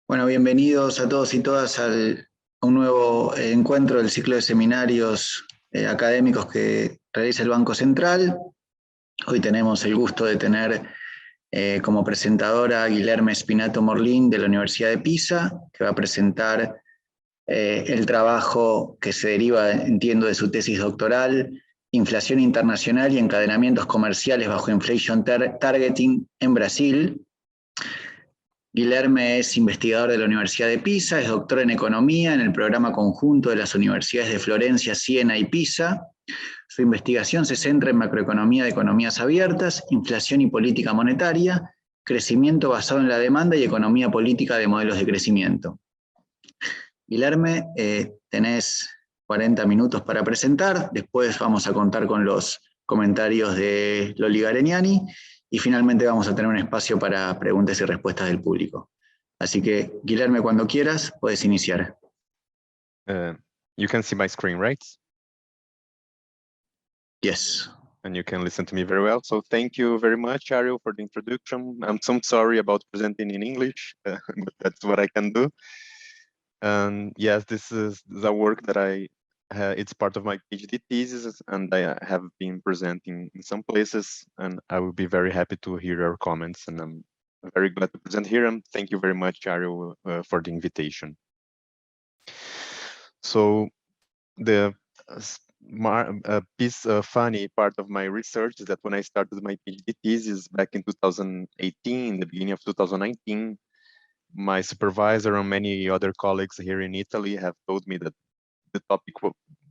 Bueno, bienvenidos a todos y todas a un nuevo encuentro del ciclo de seminarios académicos que realiza el Banco Central. Hoy tenemos el gusto de tener como presentadora a Guilherme Spinato Morlin de la Universidad de Pisa, que va a presentar el trabajo que se deriva, entiendo, de su tesis doctoral, Inflación internacional y encadenamientos comerciales bajo Inflation Targeting en Brasil. Guilherme es investigador de la Universidad de Pisa, es doctor en Economía en el programa conjunto de las universidades de Florencia, Siena y Pisa. Su investigación se centra en macroeconomía de economías abiertas, inflación y política monetaria, crecimiento basado en la demanda y economía política de modelos de crecimiento. Guilherme, tenés 40 minutos para presentar, después vamos a contar con los comentarios de Loli Garegnani y finalmente vamos a tener un espacio para preguntas y respuestas del público. Así que, Guilherme, cuando quieras, puedes iniciar. You can see my screen, right? Yes. And you can listen to me very well. So thank you very much, Ariel, for the introduction. I'm so sorry about presenting in English, but that's what I can do. And yes, this is the work that it's part of my PhD thesis, and I have been presenting in some places, and I will be very happy to hear your comments, and I'm very glad to present here, and thank you very much, Ariel, for the invitation. So the funny part of my research is that when I started my PhD thesis back in 2018, the beginning of 2019, my supervisor and many other colleagues here in Italy have told me that the topic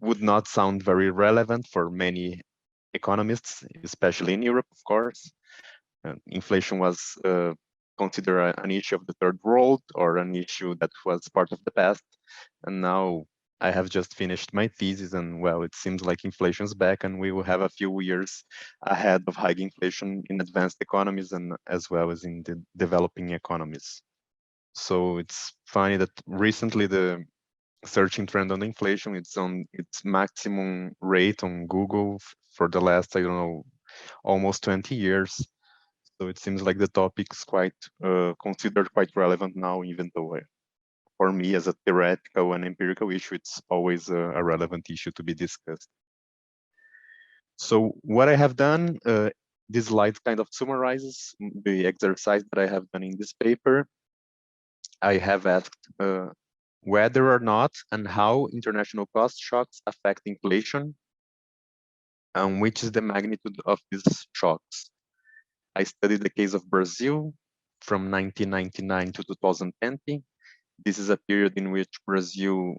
would not sound very relevant for many economists, especially in Europe, of course. Inflation was considered an issue of the third world or an issue that was part of the past. And now I have just finished my thesis, and well, it seems like inflation is back, and we will have a few years ahead of high inflation in advanced economies and as well as in the developing economies. So it's funny that recently the searching trend on inflation, it's on its maximum rate on Google for the last, I don't know, almost 20 years. So it seems like the topic is quite considered quite relevant now, even though for me as a theoretical and empirical issue, it's always a relevant issue to be discussed. So what I have done, this slide kind of summarizes the exercise that I have done in this paper. I have asked whether or not and how international cost shocks affect inflation, and which is the magnitude of these shocks. I studied the case of Brazil from 1999 to 2020. This is a period in which Brazil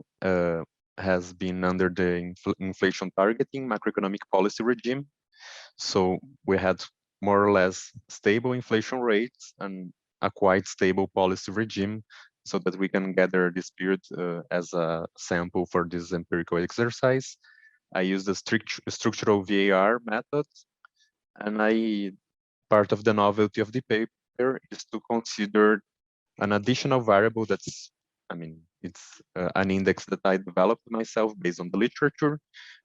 has been under the inflation targeting macroeconomic policy regime. So we had more or less stable inflation rates and a quite stable policy regime, so that we can gather this period as a sample for this empirical exercise. I used the structural VAR method, and part of the novelty of the paper is to consider an additional variable that's, it's an index that I developed myself based on the literature,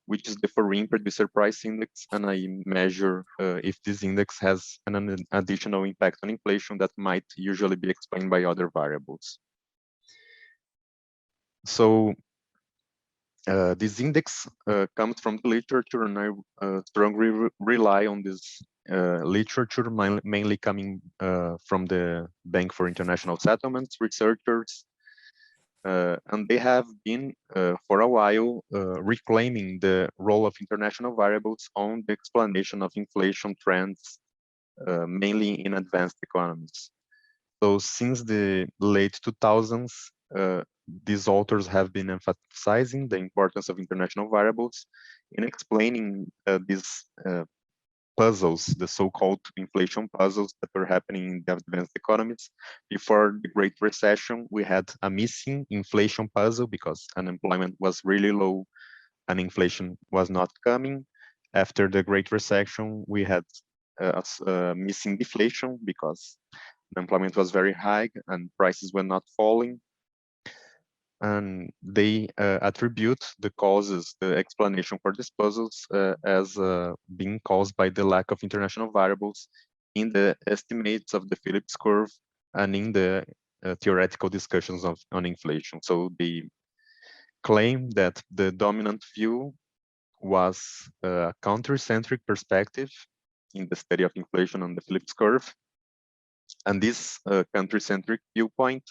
which is the foreign producer price index, and I measure if this index has an additional impact on inflation that might usually be explained by other variables. So this index comes from the literature, and I strongly rely on this literature, mainly coming from the Bank for International Settlements researchers. And they have been, for a while, reclaiming the role of international variables on the explanation of inflation trends, mainly in advanced economies. So since the late 2000s, these authors have been emphasizing the importance of international variables in explaining these puzzles, the so-called inflation puzzles that were happening in the advanced economies. Before the Great Recession, we had a missing inflation puzzle because unemployment was really low and inflation was not coming. After the Great Recession, we had missing deflation because unemployment was very high and prices were not falling. And they attribute the causes, the explanation for these puzzles as being caused by the lack of international variables in the estimates of the Phillips curve and in the theoretical discussions on inflation. So they claim that the dominant view was a country-centric perspective in the study of inflation on the Phillips curve. And this country-centric viewpoint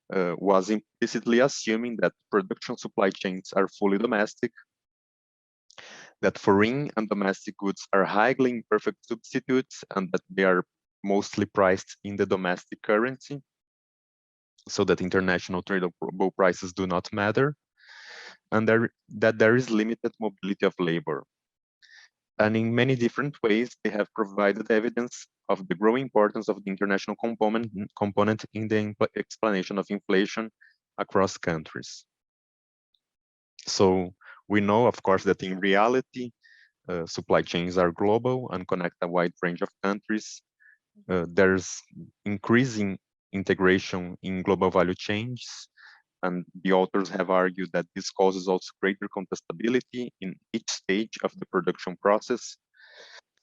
was implicitly assuming that production supply chains are fully domestic, that foreign and domestic goods are highly imperfect substitutes, and that they are mostly priced in the domestic currency, so that international tradable prices do not matter, and that there is limited mobility of labor. And in many different ways, they have provided evidence of the growing importance of the international component in the explanation of inflation across countries. So we know, of course, that in reality, supply chains are global and connect a wide range of countries. There's increasing integration in global value chains, and the authors have argued that this causes also greater contestability in each stage of the production process.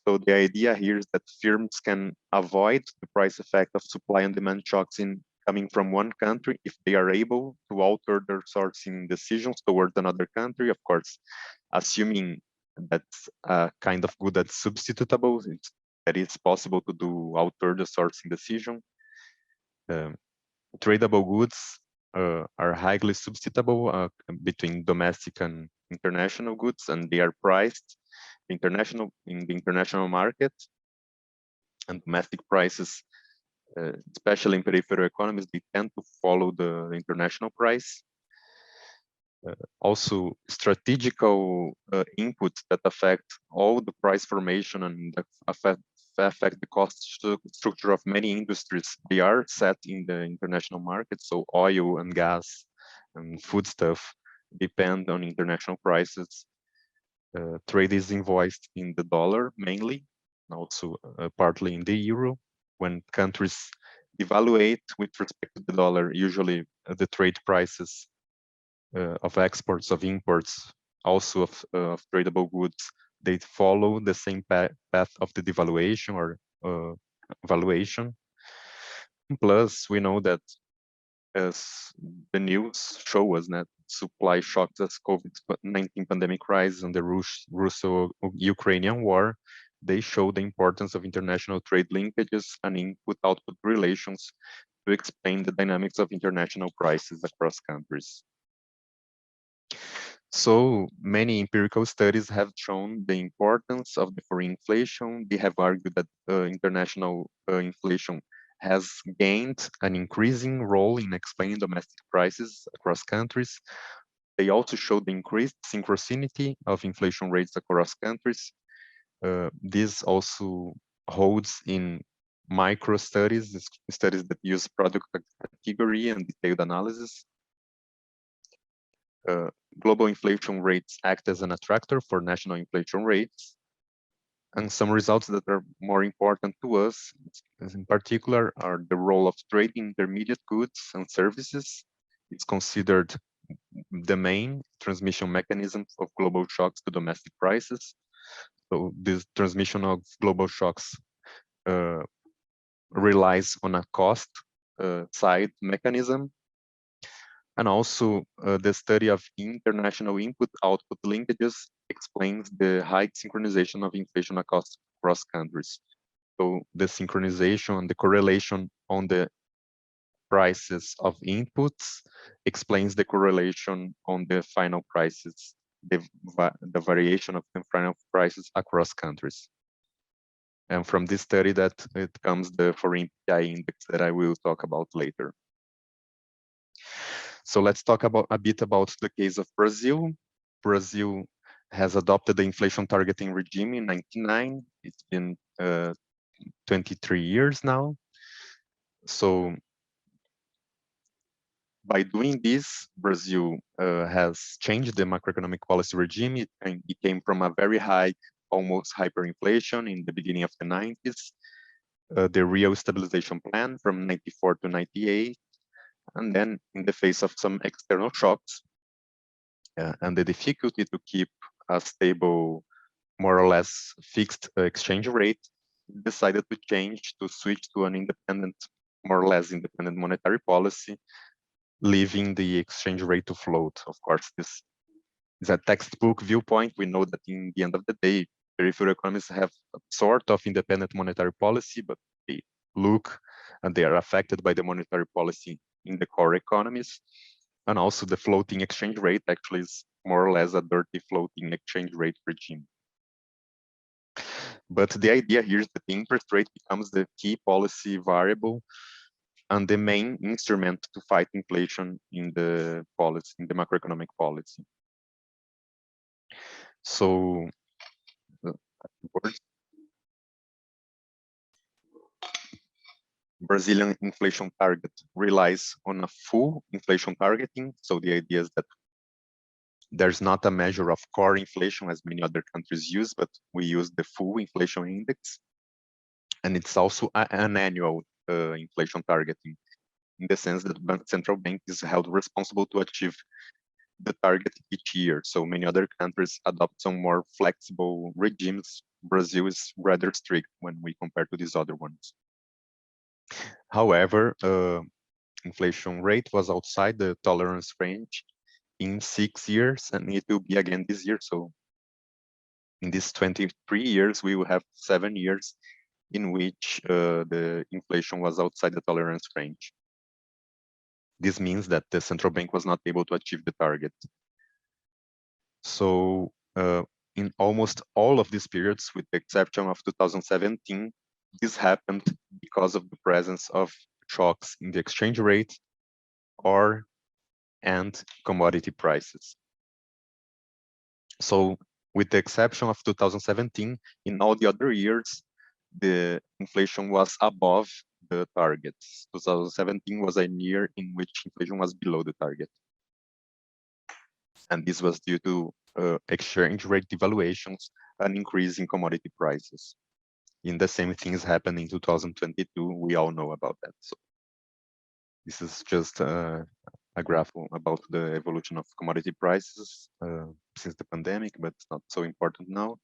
So the idea here is that firms can avoid the price effect of supply and demand shocks coming from one country if they are able to alter their sourcing decisions towards another country, of course, assuming that's a kind of good that's substitutable, that it's possible to alter the sourcing decision. Tradable goods are highly substitutable between domestic and international goods, and they are priced in the international market. And domestic prices, especially in peripheral economies, they tend to follow the international price. Also, strategical inputs that affect all the price formation and affect the cost structure of many industries, they are set in the international market. So oil and gas and foodstuff depend on international prices. Trade is invoiced in the dollar mainly, and also partly in the euro. When countries devaluate with respect to the dollar, usually the trade prices of exports, of imports, also of tradable goods, they follow the same path of the devaluation or valuation. Plus, we know that, as the news show us, that supply shocks as COVID-19 pandemic rise and the Russo-Ukrainian war, they show the importance of international trade linkages and input-output relations to explain the dynamics of international prices across countries. So many empirical studies have shown the importance of the foreign inflation. They have argued that international inflation has gained an increasing role in explaining domestic prices across countries. They also show the increased synchronicity of inflation rates across countries. This also holds in micro studies that use product category and detailed analysis. Global inflation rates act as an attractor for national inflation rates. And some results that are more important to us, in particular, are the role of trade in intermediate goods and services. It's considered the main transmission mechanism of global shocks to domestic prices. So this transmission of global shocks relies on a cost side mechanism. And also the study of international input-output linkages explains the high synchronization of inflation across countries. So the synchronization and the correlation on the prices of inputs explains the correlation on the final prices, the variation of the final prices across countries. And from this study that it comes the foreign PPI index that I will talk about later. So let's talk a bit about the case of Brazil. Brazil has adopted the inflation targeting regime in 1999. It's been 23 years now. So by doing this, Brazil has changed the macroeconomic policy regime. It came from a very high, almost hyperinflation in the beginning of the 90s, the real stabilization plan from 94 to 98, and then in the face of some external shocks and the difficulty to keep a stable, more or less fixed exchange rate, decided to switch to an independent more or less independent monetary policy, leaving the exchange rate to float. Of course, this is a textbook viewpoint. We know that in the end of the day, peripheral economists have a sort of independent monetary policy, but they look and they are affected by the monetary policy in the core economies. And also the floating exchange rate actually is more or less a dirty floating exchange rate regime. But the idea here is that the interest rate becomes the key policy variable and the main instrument to fight inflation in the policy, in the macroeconomic policy. So, Brazilian inflation target relies on a full inflation targeting. So the idea is that there's not a measure of core inflation as many other countries use, but we use the full inflation index. And it's also an annual inflation targeting, in the sense that the central bank is held responsible to achieve the target each year. So many other countries adopt some more flexible regimes. Brazil is rather strict when we compare to these other ones. However, inflation rate was outside the tolerance range in 6 years, and it will be again this year. So in these 23 years, we will have 7 years in which the inflation was outside the tolerance range. This means that the central bank was not able to achieve the target. So in almost all of these periods, with the exception of 2017, this happened because of the presence of shocks in the exchange rate and commodity prices. So with the exception of 2017, in all the other years, the inflation was above the targets. 2017 was a year in which inflation was below the target. And this was due to exchange rate devaluations and increase in commodity prices. And the same things happened in 2022. We all know about that. So this is just a graph about the evolution of commodity prices since the pandemic, but it's not so important now.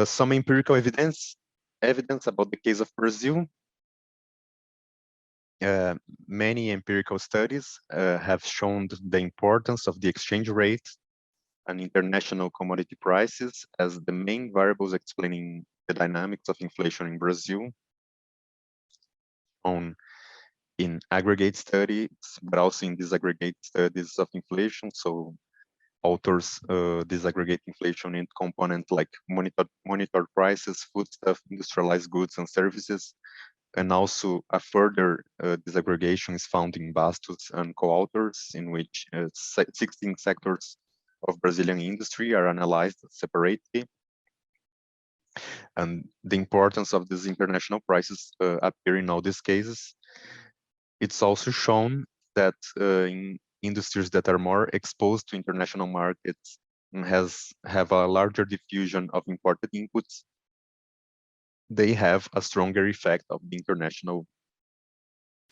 Some empirical evidence about the case of Brazil. Many empirical studies have shown the importance of the exchange rate and international commodity prices as the main variables explaining the dynamics of inflation in Brazil, in aggregate studies, but also in disaggregate studies of inflation. So authors disaggregate inflation in components like monitored prices, foodstuff, industrialized goods and services. And also a further disaggregation is found in Bastos and co-authors, in which 16 sectors of Brazilian industry are analyzed separately. And the importance of these international prices appear in all these cases. It's also shown that in industries that are more exposed to international markets and have a larger diffusion of imported inputs, they have a stronger effect of the international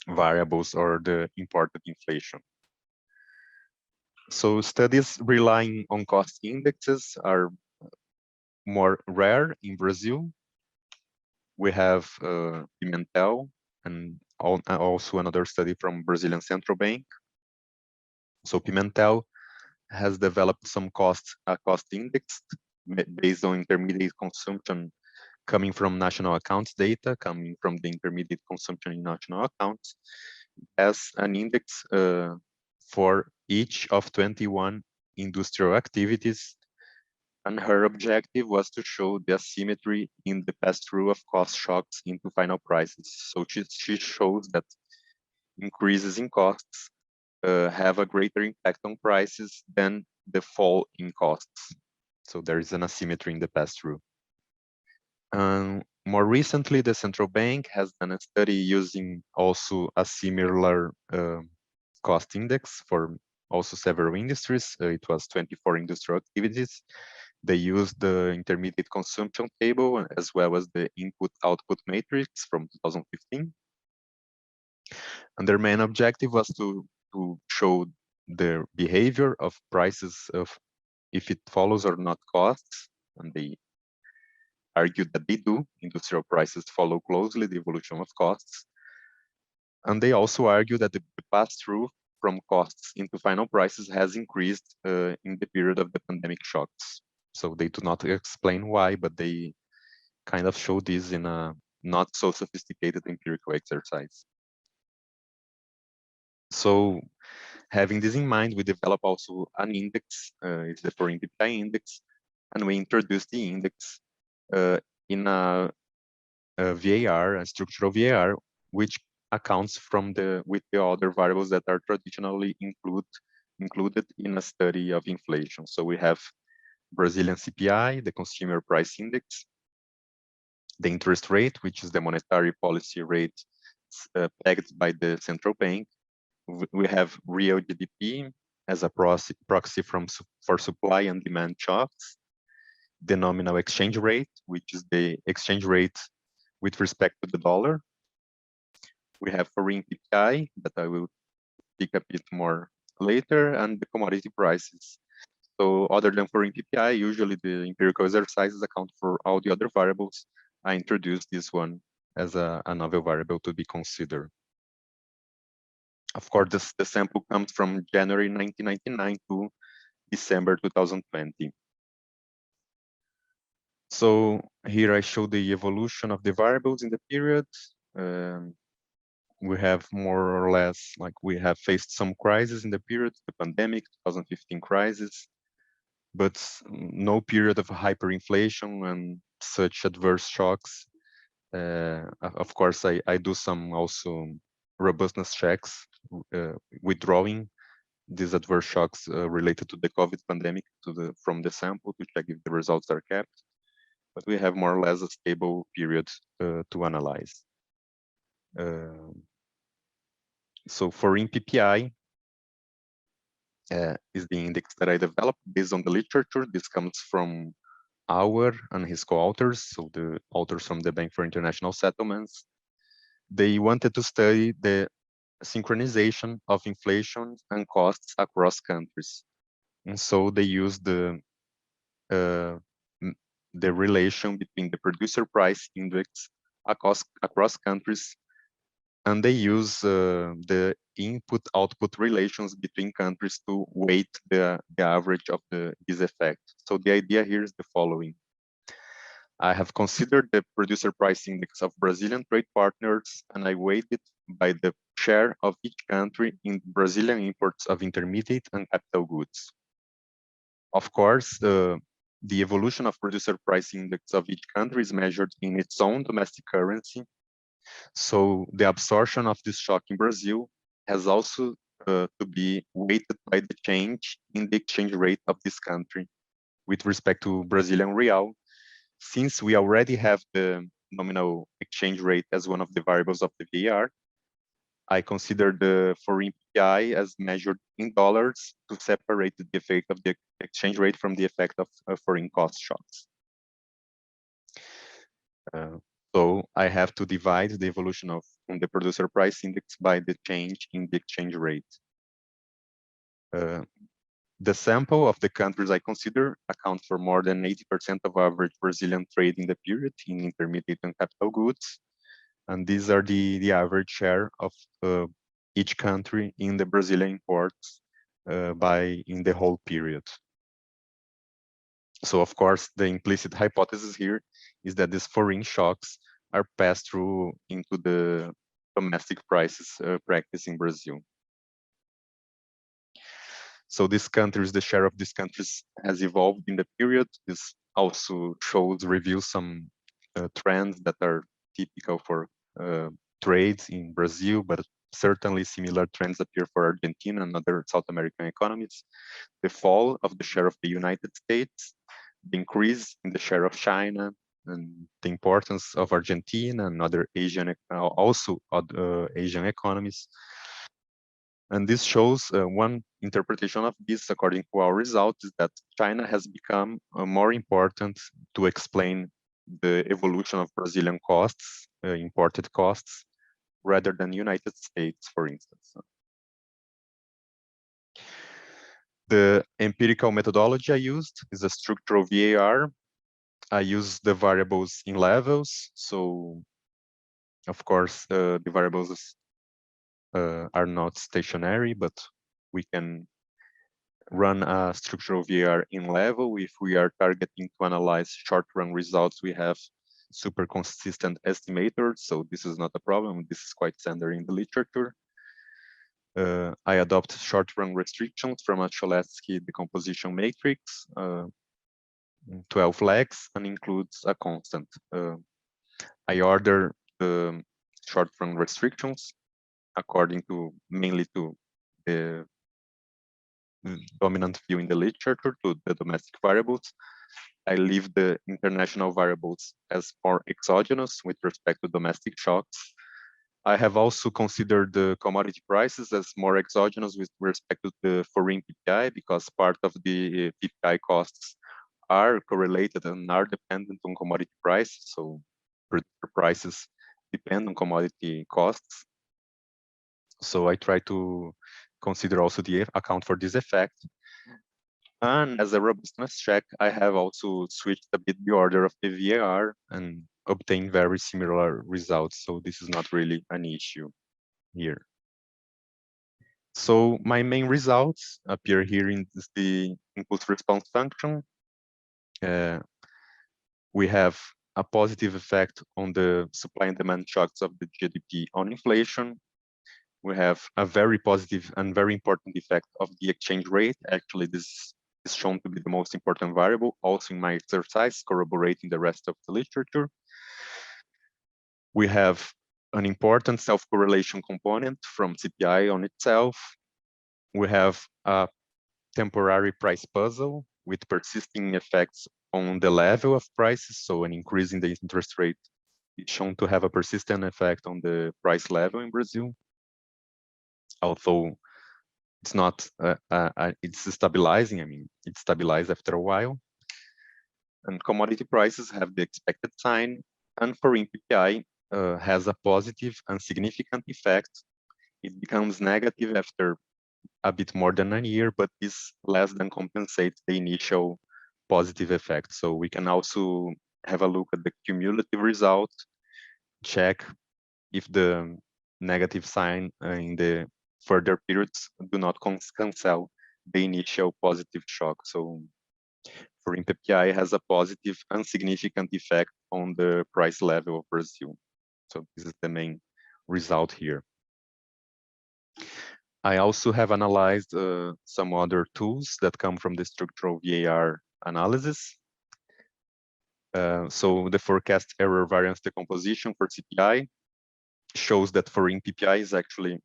variables or the imported inflation. So studies relying on cost indexes are more rare in Brazil. We have Pimentel and also another study from Brazilian Central Bank. So Pimentel has developed some cost index based on intermediate consumption coming from national accounts data, coming from the intermediate consumption in national accounts, as an index for each of 21 industrial activities. And her objective was to show the asymmetry in the pass-through of cost shocks into final prices. So she shows that increases in costs have a greater impact on prices than the fall in costs. So there is an asymmetry in the pass-through. More recently, the central bank has done a study using also a similar cost index for also several industries. It was 24 industrial activities. They used the intermediate consumption table as well as the input-output matrix from 2015. And their main objective was to show the behavior of prices of if it follows or not costs. And they argued that they do. Industrial prices follow closely the evolution of costs. And they also argue that the pass-through from costs into final prices has increased in the period of the pandemic shocks. So they do not explain why, but they kind of show this in a not so sophisticated empirical exercise. So having this in mind, we develop also an index, it's the foreign PPI index, and we introduce the index in a VAR, a structural VAR, which accounts with the other variables that are traditionally included in a study of inflation. So we have Brazilian CPI, the consumer price index, the interest rate, which is the monetary policy rate pegged by the central bank. We have real GDP as a proxy for supply and demand shocks, the nominal exchange rate, which is the exchange rate with respect to the dollar. We have foreign PPI that I will speak a bit more later, and the commodity prices. So other than foreign PPI, usually the empirical exercises account for all the other variables. I introduced this one as a novel variable to be considered. Of course, the sample comes from January 1999 to December 2020. So here I show the evolution of the variables in the period. We have more or less, like we have faced some crises in the period, the pandemic, 2015 crisis, but no period of hyperinflation and such adverse shocks. Of course, I do some also robustness checks, withdrawing these adverse shocks related to the COVID pandemic from the sample to check if the results are kept. But we have more or less a stable period to analyze. So foreign PPI is the index that I developed based on the literature. This comes from Autor and his co-authors, so the authors from the Bank for International Settlements. They wanted to study the synchronization of inflation and costs across countries. And so they used the relation between the producer price index across countries, and they use the input-output relations between countries to weight the average of this effect. So the idea here is the following. I have considered the producer price index of Brazilian trade partners, and I weight it by the share of each country in Brazilian imports of intermediate and capital goods. Of course, the evolution of producer price index of each country is measured in its own domestic currency. So the absorption of this shock in Brazil has also to be weighted by the change in the exchange rate of this country with respect to Brazilian real. Since we already have the nominal exchange rate as one of the variables of the VAR, I consider the foreign PPI as measured in dollars to separate the effect of the exchange rate from the effect of foreign cost shocks. So I have to divide the evolution of the producer price index by the change in the exchange rate. The sample of the countries I consider account for more than 80% of average Brazilian trade in the period in intermediate and capital goods. And these are the average share of each country in the Brazilian imports in the whole period. So of course, the implicit hypothesis here is that these foreign shocks are passed through into the domestic prices practice in Brazil. So these countries, the share of these countries has evolved in the period. This also reveals some trends that are typical for trades in Brazil, but certainly similar trends appear for Argentina and other South American economies. The fall of the share of the United States, the increase in the share of China, and the importance of Argentina and other Asian economies. And this shows one interpretation of this, according to our results, is that China has become more important to explain the evolution of Brazilian costs, imported costs, rather than United States, for instance. The empirical methodology I used is a structural VAR. I use the variables in levels. So, of course, the variables are not stationary, but we can run a structural VAR in level. If we are targeting to analyze short-run results, we have super consistent estimators, so this is not a problem. This is quite standard in the literature. I adopt short-run restrictions from a Cholesky decomposition matrix, 12 legs, and includes a constant. I order the short-run restrictions according to mainly to the dominant view in the literature, to the domestic variables. I leave the international variables as more exogenous with respect to domestic shocks. I have also considered the commodity prices as more exogenous with respect to the foreign PPI, because part of the PPI costs are correlated and are dependent on commodity prices. So prices depend on commodity costs. So I try to consider also the account for this effect. And as a robustness check, I have also switched a bit the order of the VAR and obtained very similar results. So this is not really an issue here. So my main results appear here in the input response function. We have a positive effect on the supply and demand shocks of the GDP on inflation. We have a very positive and very important effect of the exchange rate. Actually, this is shown to be the most important variable, also in my exercise, corroborating the rest of the literature. We have an important self-correlation component from CPI on itself. We have a temporary price puzzle with persisting effects on the level of prices. So an increase in the interest rate is shown to have a persistent effect on the price level in Brazil. Although it's not, it's stabilizing. I mean, it stabilized after a while. And commodity prices have the expected sign, and foreign PPI has a positive and significant effect. It becomes negative after a bit more than a year, but this less than compensates the initial positive effect. So we can also have a look at the cumulative result, check if the negative sign in the further periods do not cancel the initial positive shock. So foreign PPI has a positive and significant effect on the price level of Brazil. So this is the main result here. I also have analyzed some other tools that come from the structural VAR analysis. So the forecast error variance decomposition for CPI shows that foreign PPI is actually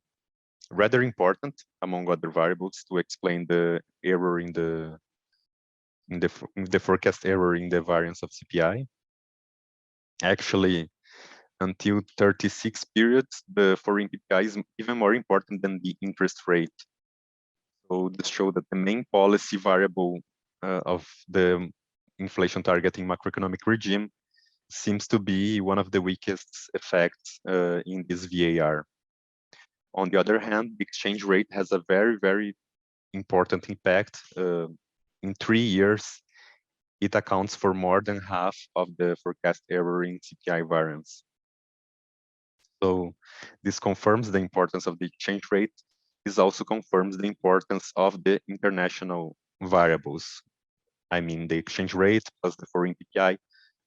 rather important among other variables to explain the error in the forecast error in the variance of CPI. Actually, until 36 periods, the foreign PPI is even more important than the interest rate. So this shows that the main policy variable of the inflation targeting macroeconomic regime seems to be one of the weakest effects in this VAR. On the other hand, the exchange rate has a very, very important impact. In 3 years, it accounts for more than half of the forecast error in CPI variance. So this confirms the importance of the exchange rate. This also confirms the importance of the international variables. I mean, the exchange rate plus the foreign PPI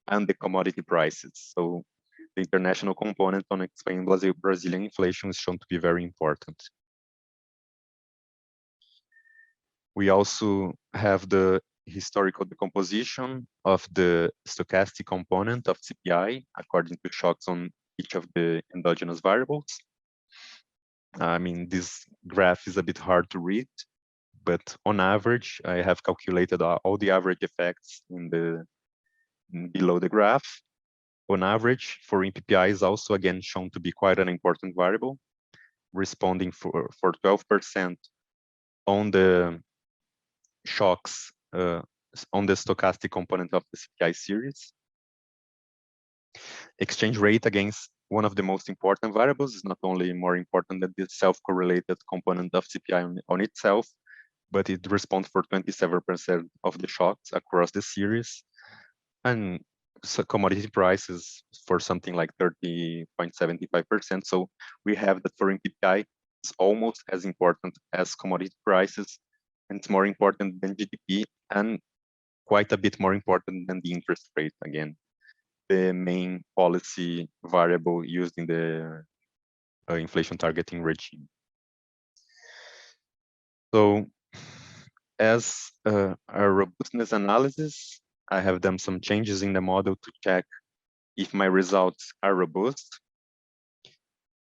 and the commodity prices. So the international component on explaining Brazilian inflation is shown to be very important. We also have the historical decomposition of the stochastic component of CPI according to shocks on each of the endogenous variables. I mean, this graph is a bit hard to read, but on average, I have calculated all the average effects below the graph. On average, foreign PPI is also again shown to be quite an important variable, responding for 12% on the shocks on the stochastic component of the CPI series. Exchange rate against one of the most important variables is not only more important than the self-correlated component of CPI on itself, but it responds for 27% of the shocks across the series. And so commodity prices for something like 30.75%. So we have that foreign PPI it's almost as important as commodity prices, and it's more important than GDP, and quite a bit more important than the interest rate, again, the main policy variable used in the inflation targeting regime. So as a robustness analysis, I have done some changes in the model to check if my results are robust.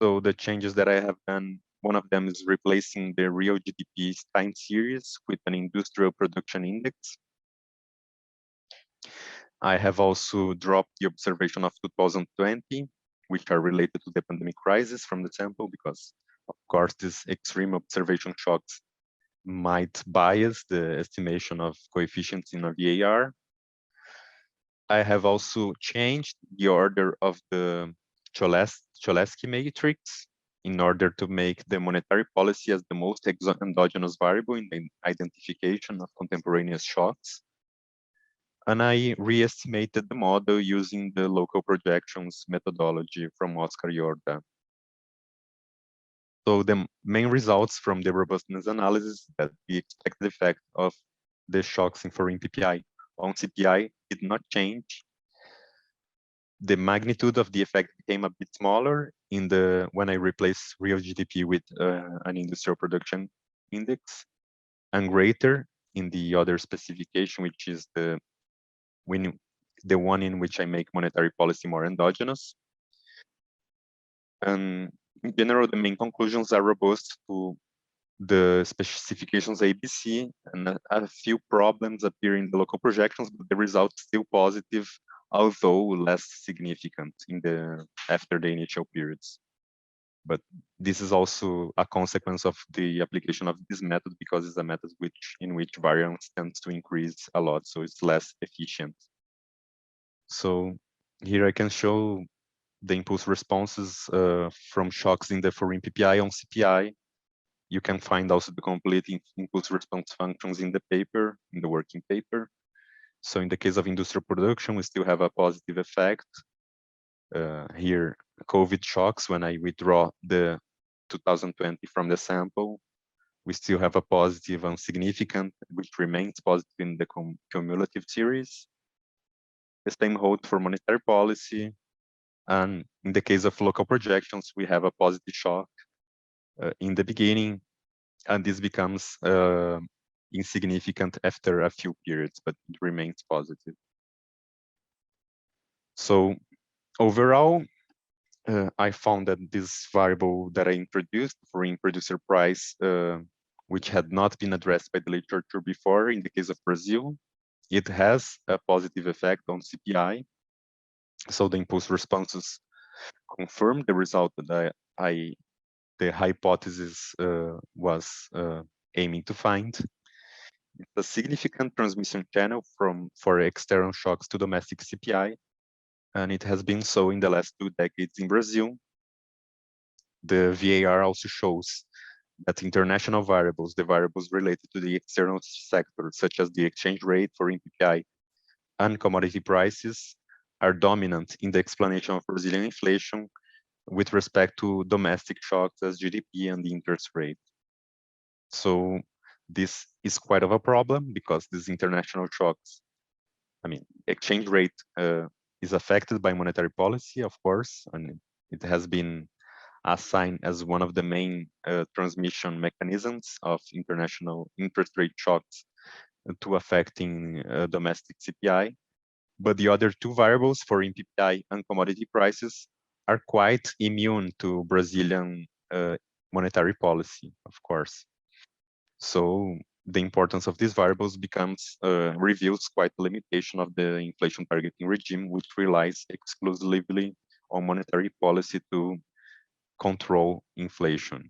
So the changes that I have done, one of them is replacing the real GDP time series with an industrial production index. I have also dropped the observation of 2020, which are related to the pandemic crisis from the sample, because of course these extreme observation shocks might bias the estimation of coefficients in a VAR. I have also changed the order of the Cholesky matrix in order to make the monetary policy as the most endogenous variable in the identification of contemporaneous shocks. And I re-estimated the model using the local projections methodology from Oscar Yorda. So the main results from the robustness analysis that the expected effect of the shocks in foreign PPI on CPI did not change. The magnitude of the effect became a bit smaller in the when I replaced real GDP with an industrial production index, and greater in the other specification, which is the one in which I make monetary policy more endogenous. And in general, the main conclusions are robust to the specifications ABC, and a few problems appear in the local projections, but the results still positive, although less significant after the initial periods. But this is also a consequence of the application of this method, because it's a method in which variance tends to increase a lot, so it's less efficient. So here I can show the impulse responses from shocks in the foreign PPI on CPI. You can find also the complete impulse response functions in the paper, in the working paper. So in the case of industrial production, we still have a positive effect. Here, COVID shocks, when I withdraw the 2020 from the sample, we still have a positive and significant, which remains positive in the cumulative series. The same holds for monetary policy. And in the case of local projections, we have a positive shock in the beginning, and this becomes insignificant after a few periods, but it remains positive. So overall, I found that this variable that I introduced, foreign producer price, which had not been addressed by the literature before, in the case of Brazil, it has a positive effect on CPI. So the impulse responses confirm the result that the hypothesis was aiming to find. It's a significant transmission channel for external shocks to domestic CPI, and it has been so in the last 2 decades in Brazil. The VAR also shows that international variables, the variables related to the external sector, such as the exchange rate for PPI and commodity prices, are dominant in the explanation of Brazilian inflation with respect to domestic shocks as GDP and the interest rate. So this is quite of a problem, because these international shocks, exchange rate is affected by monetary policy, of course, and it has been assigned as one of the main transmission mechanisms of international interest rate shocks to affecting domestic CPI. But the other 2 variables for PPI and commodity prices are quite immune to Brazilian monetary policy, of course. So the importance of these variables reveals quite the limitation of the inflation targeting regime, which relies exclusively on monetary policy to control inflation.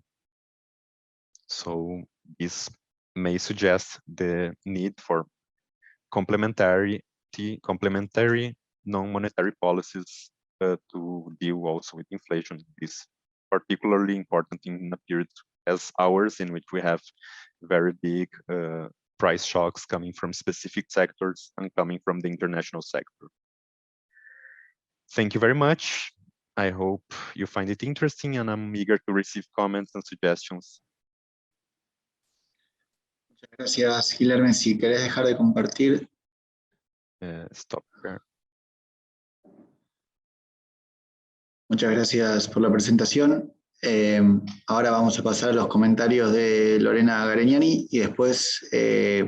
So this may suggest the need for complementary non-monetary policies to deal also with inflation. This is particularly important in a period as ours, in which we have very big price shocks coming from specific sectors and coming from the international sector. Thank you very much. I hope you find it interesting, and I'm eager to receive comments and suggestions. Muchas gracias, Guilherme. Si querés dejar de compartir. Stop here. Muchas gracias por la presentación. Ahora vamos a pasar a los comentarios de Lorena Garegnani y después,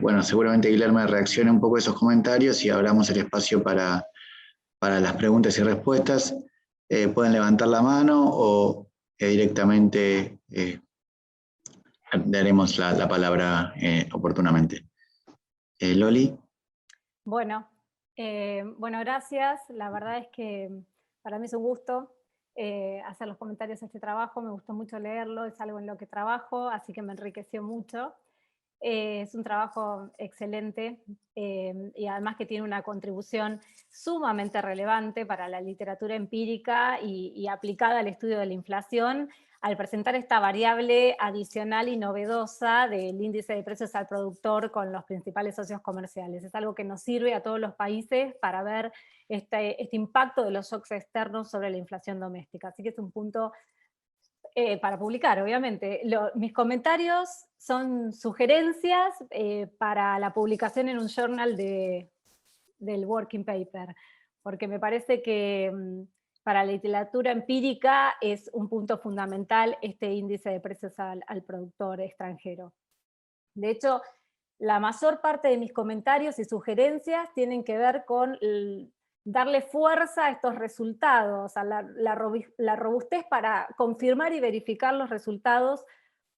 bueno, seguramente Guilherme reaccione un poco a esos comentarios y abramos el espacio para las preguntas y respuestas. Pueden levantar la mano o directamente daremos la palabra oportunamente. Loli. Bueno, gracias. La verdad es que para mí es un gusto hacer los comentarios a este trabajo. Me gustó mucho leerlo, es algo en lo que trabajo, así que me enriqueció mucho. Es un trabajo excelente y además que tiene una contribución sumamente relevante para la literatura empírica y aplicada al estudio de la inflación, al presentar esta variable adicional y novedosa del índice de precios al productor con los principales socios comerciales. Es algo que nos sirve a todos los países para ver este impacto de los shocks externos sobre la inflación doméstica. Así que es un punto para publicar, obviamente. Mis comentarios son sugerencias para la publicación en un journal del working paper, porque me parece que para la literatura empírica es un punto fundamental este índice de precios al productor extranjero. De hecho, la mayor parte de mis comentarios y sugerencias tienen que ver con darle fuerza a estos resultados, a la robustez para confirmar y verificar los resultados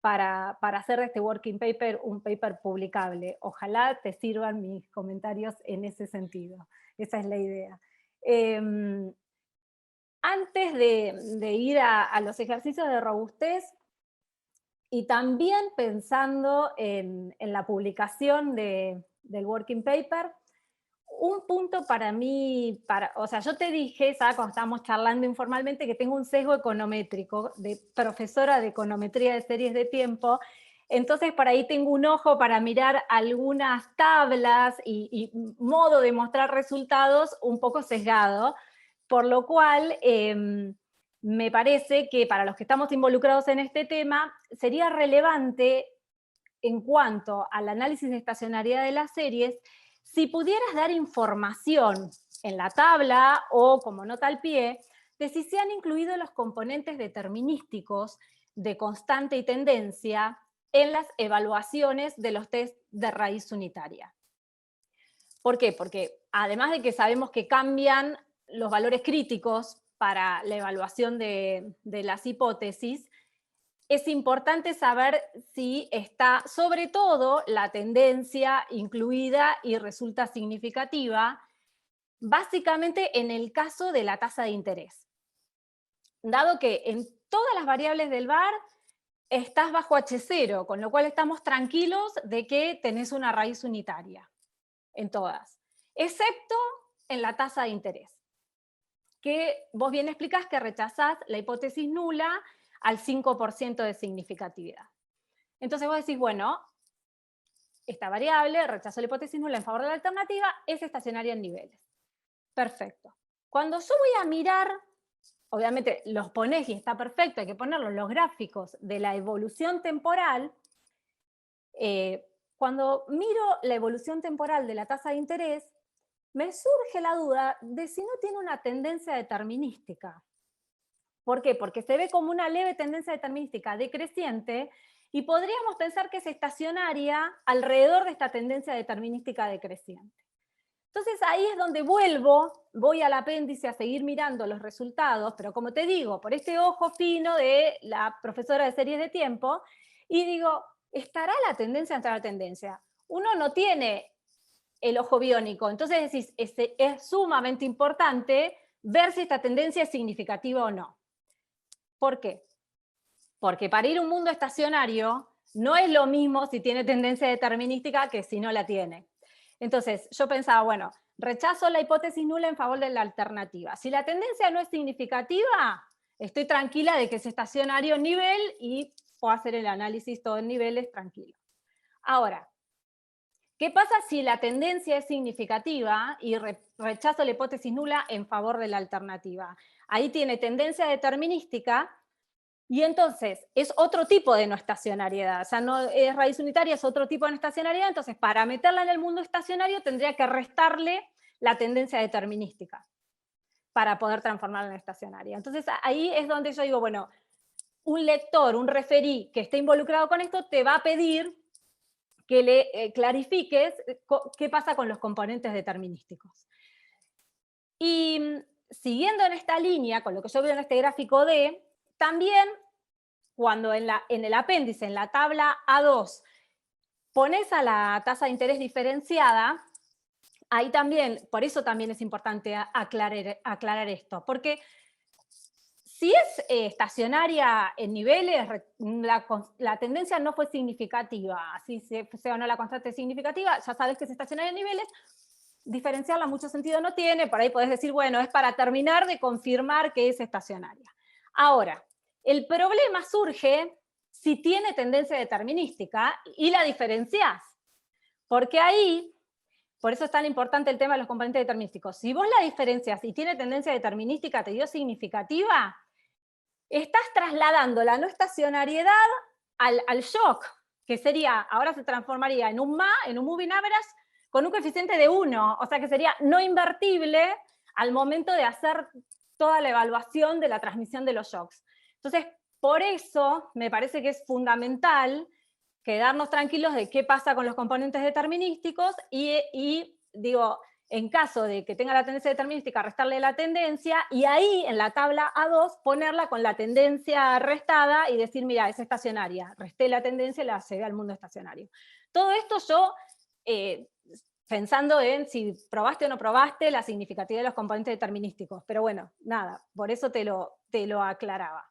para hacer de este working paper un paper publicable. Ojalá te sirvan mis comentarios en ese sentido. Esa es la idea. Antes de ir a los ejercicios de robustez, y también pensando en la publicación del working paper, un punto para mí, o sea, yo te dije, ¿sabes? Cuando estábamos charlando informalmente, que tengo un sesgo econométrico, de profesora de econometría de series de tiempo, entonces por ahí tengo un ojo para mirar algunas tablas y modo de mostrar resultados un poco sesgado, por lo cual me parece que para los que estamos involucrados en este tema, sería relevante en cuanto al análisis de estacionalidad de las series, si pudieras dar información en la tabla o como nota al pie, de si se han incluido los componentes determinísticos de constante y tendencia en las evaluaciones de los test de raíz unitaria. ¿Por qué? Porque además de que sabemos que cambian los valores críticos para la evaluación de las hipótesis, es importante saber si está sobre todo la tendencia incluida y resulta significativa, básicamente en el caso de la tasa de interés. Dado que en todas las variables del VAR estás bajo H0, con lo cual estamos tranquilos de que tenés una raíz unitaria, en todas, excepto en la tasa de interés, que vos bien explicás que rechazás la hipótesis nula al 5% de significatividad. Entonces vos decís, bueno, esta variable, rechazo la hipótesis nula en favor de la alternativa, es estacionaria en niveles. Perfecto. Cuando yo voy a mirar, obviamente los ponés y está perfecto, hay que ponerlos, los gráficos de la evolución temporal, cuando miro la evolución temporal de la tasa de interés, me surge la duda de si no tiene una tendencia determinística. ¿Por qué? Porque se ve como una leve tendencia determinística decreciente y podríamos pensar que es estacionaria alrededor de esta tendencia determinística decreciente. Entonces ahí es donde voy al apéndice a seguir mirando los resultados, pero como te digo, por este ojo fino de la profesora de series de tiempo, y digo, ¿estará la tendencia entre la tendencia? Uno no tiene el ojo biónico, entonces decís, es sumamente importante ver si esta tendencia es significativa o no. ¿Por qué? Porque para ir a un mundo estacionario no es lo mismo si tiene tendencia determinística que si no la tiene. Entonces yo pensaba, bueno, rechazo la hipótesis nula en favor de la alternativa. Si la tendencia no es significativa, estoy tranquila de que es estacionario en nivel y puedo hacer el análisis todo en niveles tranquilo. Ahora, ¿Qué pasa si la tendencia es significativa y rechazo la hipótesis nula en favor de la alternativa? Ahí tiene tendencia determinística y entonces es otro tipo de no estacionariedad. O sea, no es raíz unitaria, es otro tipo de no estacionariedad. Entonces, para meterla en el mundo estacionario tendría que restarle la tendencia determinística para poder transformarla en estacionaria. Entonces, ahí es donde yo digo, bueno, un lector, un referí que esté involucrado con esto te va a pedir que le clarifiques qué pasa con los componentes determinísticos. Y siguiendo en esta línea, con lo que yo veo en este gráfico D, también cuando en el apéndice, en la tabla A2, pones a la tasa de interés diferenciada, ahí también, por eso también es importante aclarar esto, porque si es estacionaria en niveles, la tendencia no fue significativa, así sea o no la constante significativa, ya sabes que es estacionaria en niveles, diferenciarla mucho sentido no tiene, por ahí podés decir, bueno, es para terminar de confirmar que es estacionaria. Ahora, el problema surge si tiene tendencia determinística y la diferenciás, porque ahí, por eso es tan importante el tema de los componentes determinísticos, si vos la diferencias y tiene tendencia determinística, te dio significativa, estás trasladando la no estacionariedad al shock, que sería, ahora se transformaría en un MA, en un moving average, con un coeficiente de 1, o sea que sería no invertible al momento de hacer toda la evaluación de la transmisión de los shocks. Entonces, por eso me parece que es fundamental quedarnos tranquilos de qué pasa con los componentes determinísticos y digo, en caso de que tenga la tendencia determinística, restarle la tendencia, y ahí en la tabla A2 ponerla con la tendencia restada y decir, mira, es estacionaria, resté la tendencia y la llevé al mundo estacionario. Todo esto yo, pensando en si probaste o no probaste la significatividad de los componentes determinísticos, pero bueno, nada, por eso te lo aclaraba.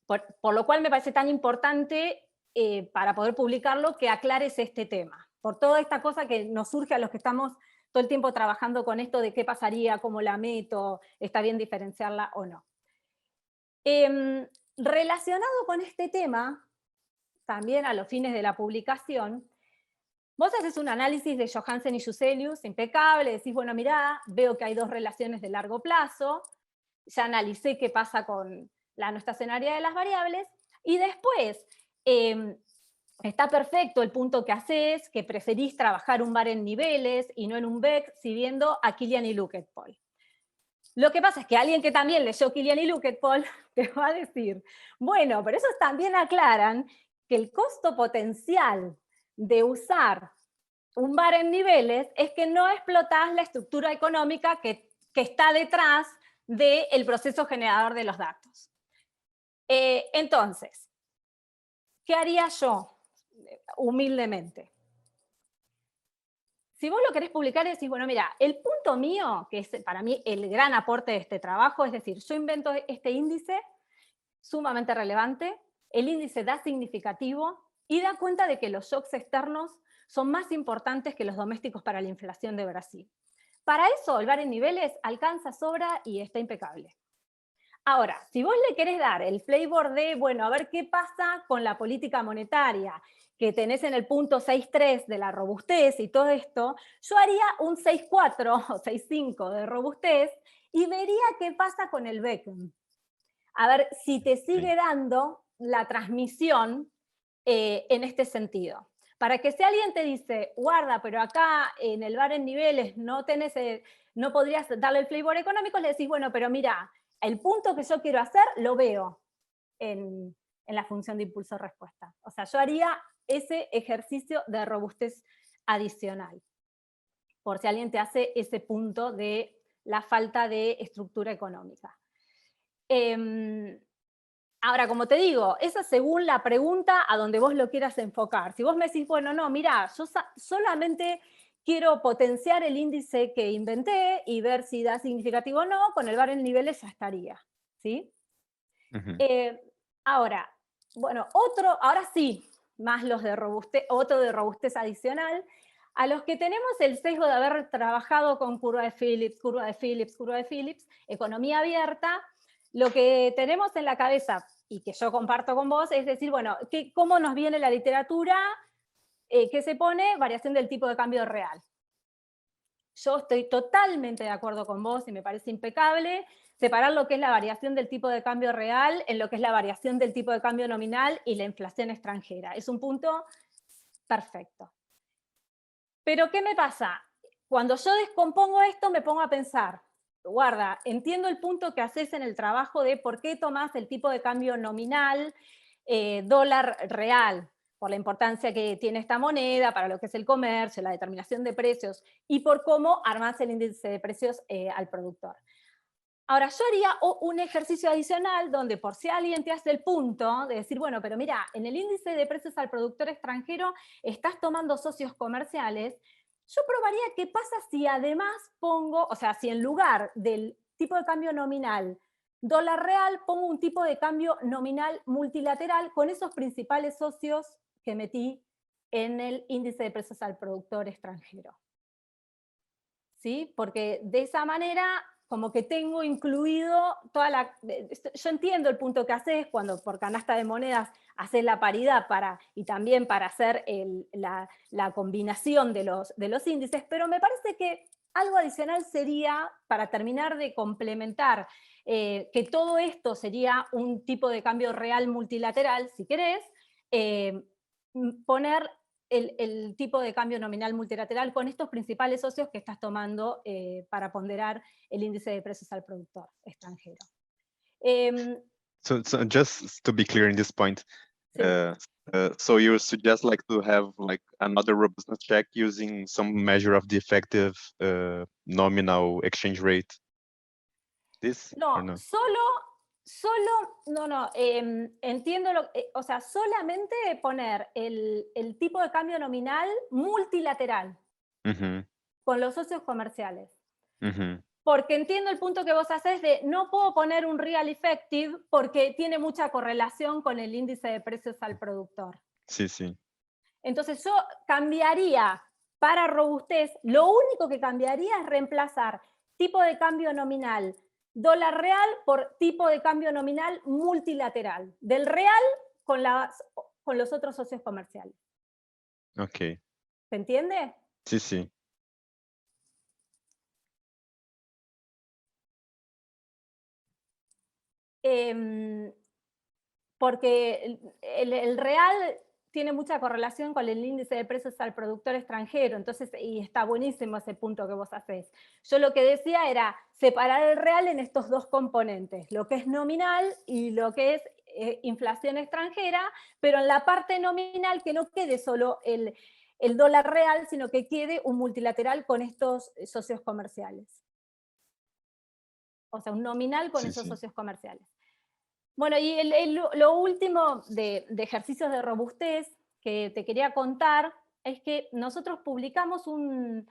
Por lo cual me parece tan importante para poder publicarlo que aclares este tema, por toda esta cosa que nos surge a los que estamos todo el tiempo trabajando con esto de qué pasaría, cómo la meto, está bien diferenciarla o no. Relacionado con este tema, también a los fines de la publicación, vos haces un análisis de Johansen y Juselius, impecable, decís, bueno, mirá, veo que hay dos relaciones de largo plazo, ya analicé qué pasa con la no estacionariedad de las variables, y después está perfecto el punto que haces, que preferís trabajar un bar en niveles y no en un BEC, siguiendo a Killian y Luckett-Pohl. Lo que pasa es que alguien que también leyó Killian y Luckett-Pohl te va a decir, bueno, pero esos también aclaran que el costo potencial de usar un bar en niveles es que no explotás la estructura económica que está detrás del proceso generador de los datos. Entonces, ¿qué haría yo? Humildemente. Si vos lo querés publicar y decís, bueno, mira, el punto mío, que es para mí el gran aporte de este trabajo, es decir, yo invento este índice sumamente relevante, el índice da significativo y da cuenta de que los shocks externos son más importantes que los domésticos para la inflación de Brasil. Para eso, el bar en niveles alcanza, sobra y está impecable. Ahora, si vos le querés dar el flavor de, bueno, a ver qué pasa con la política monetaria, que tenés en el punto 6.3 de la robustez y todo esto, yo haría un 6.4 o 6.5 de robustez y vería qué pasa con el BEC. A ver si te sigue dando la transmisión en este sentido. Para que si alguien te dice, guarda, pero acá en el bar en niveles no podrías darle el flavor económico, le decís, bueno, pero mira, el punto que yo quiero hacer lo veo en la función de impulso-respuesta. O sea, yo haría ese ejercicio de robustez adicional, por si alguien te hace ese punto de la falta de estructura económica. Ahora, como te digo, eso es según la pregunta a donde vos lo quieras enfocar. Si vos me decís, bueno, no, mira, yo solamente quiero potenciar el índice que inventé y ver si da significativo o no, con el bar en niveles ya estaría, ¿sí? Ahora, bueno, ahora sí, más los de robustez, otro de robustez adicional, a los que tenemos el sesgo de haber trabajado con curva de Phillips, curva de Phillips, curva de Phillips, economía abierta, lo que tenemos en la cabeza, y que yo comparto con vos, es decir, bueno, ¿cómo nos viene la literatura que se pone variación del tipo de cambio real. Yo estoy totalmente de acuerdo con vos y me parece impecable separar lo que es la variación del tipo de cambio real en lo que es la variación del tipo de cambio nominal y la inflación extranjera. Es un punto perfecto. Pero ¿qué me pasa? Cuando yo descompongo esto me pongo a pensar, guarda, entiendo el punto que haces en el trabajo de por qué tomás el tipo de cambio nominal, dólar real, por la importancia que tiene esta moneda para lo que es el comercio, la determinación de precios, y por cómo armás el índice de precios al productor. Ahora, yo haría un ejercicio adicional donde por si alguien te hace el punto de decir, bueno, pero mira, en el índice de precios al productor extranjero estás tomando socios comerciales, yo probaría qué pasa si además pongo, o sea, si en lugar del tipo de cambio nominal dólar real, pongo un tipo de cambio nominal multilateral con esos principales socios que metí en el índice de precios al productor extranjero. ¿Sí? Porque de esa manera como que tengo incluido toda la... Yo entiendo el punto que haces cuando por canasta de monedas haces la paridad y también para hacer la combinación de los índices, pero me parece que algo adicional sería, para terminar de complementar, que todo esto sería un tipo de cambio real multilateral, si querés, poner el tipo de cambio nominal multilateral con estos principales socios que estás tomando para ponderar el índice de precios al productor extranjero. So just to be clear in this point, Sí. So you suggest like to have like another robustness check using some measure of the effective nominal exchange rate? This or no? Entiendo, o sea, solamente poner el tipo de cambio nominal multilateral con los socios comerciales. Porque entiendo el punto que vos haces de no puedo poner un real effective porque tiene mucha correlación con el índice de precios al productor. Sí, sí. Entonces yo cambiaría para robustez, lo único que cambiaría es reemplazar tipo de cambio nominal dólar real por tipo de cambio nominal multilateral, del real con los otros socios comerciales. Ok. ¿Se entiende? Sí, sí. Porque el real tiene mucha correlación con el índice de precios al productor extranjero, entonces, y está buenísimo ese punto que vos hacés. Yo lo que decía era separar el real en estos dos componentes, lo que es nominal y lo que es inflación extranjera, pero en la parte nominal que no quede solo el dólar real, sino que quede un multilateral con estos socios comerciales. O sea, un nominal con esos socios comerciales. Bueno, y lo último de ejercicios de robustez que te quería contar es que nosotros publicamos un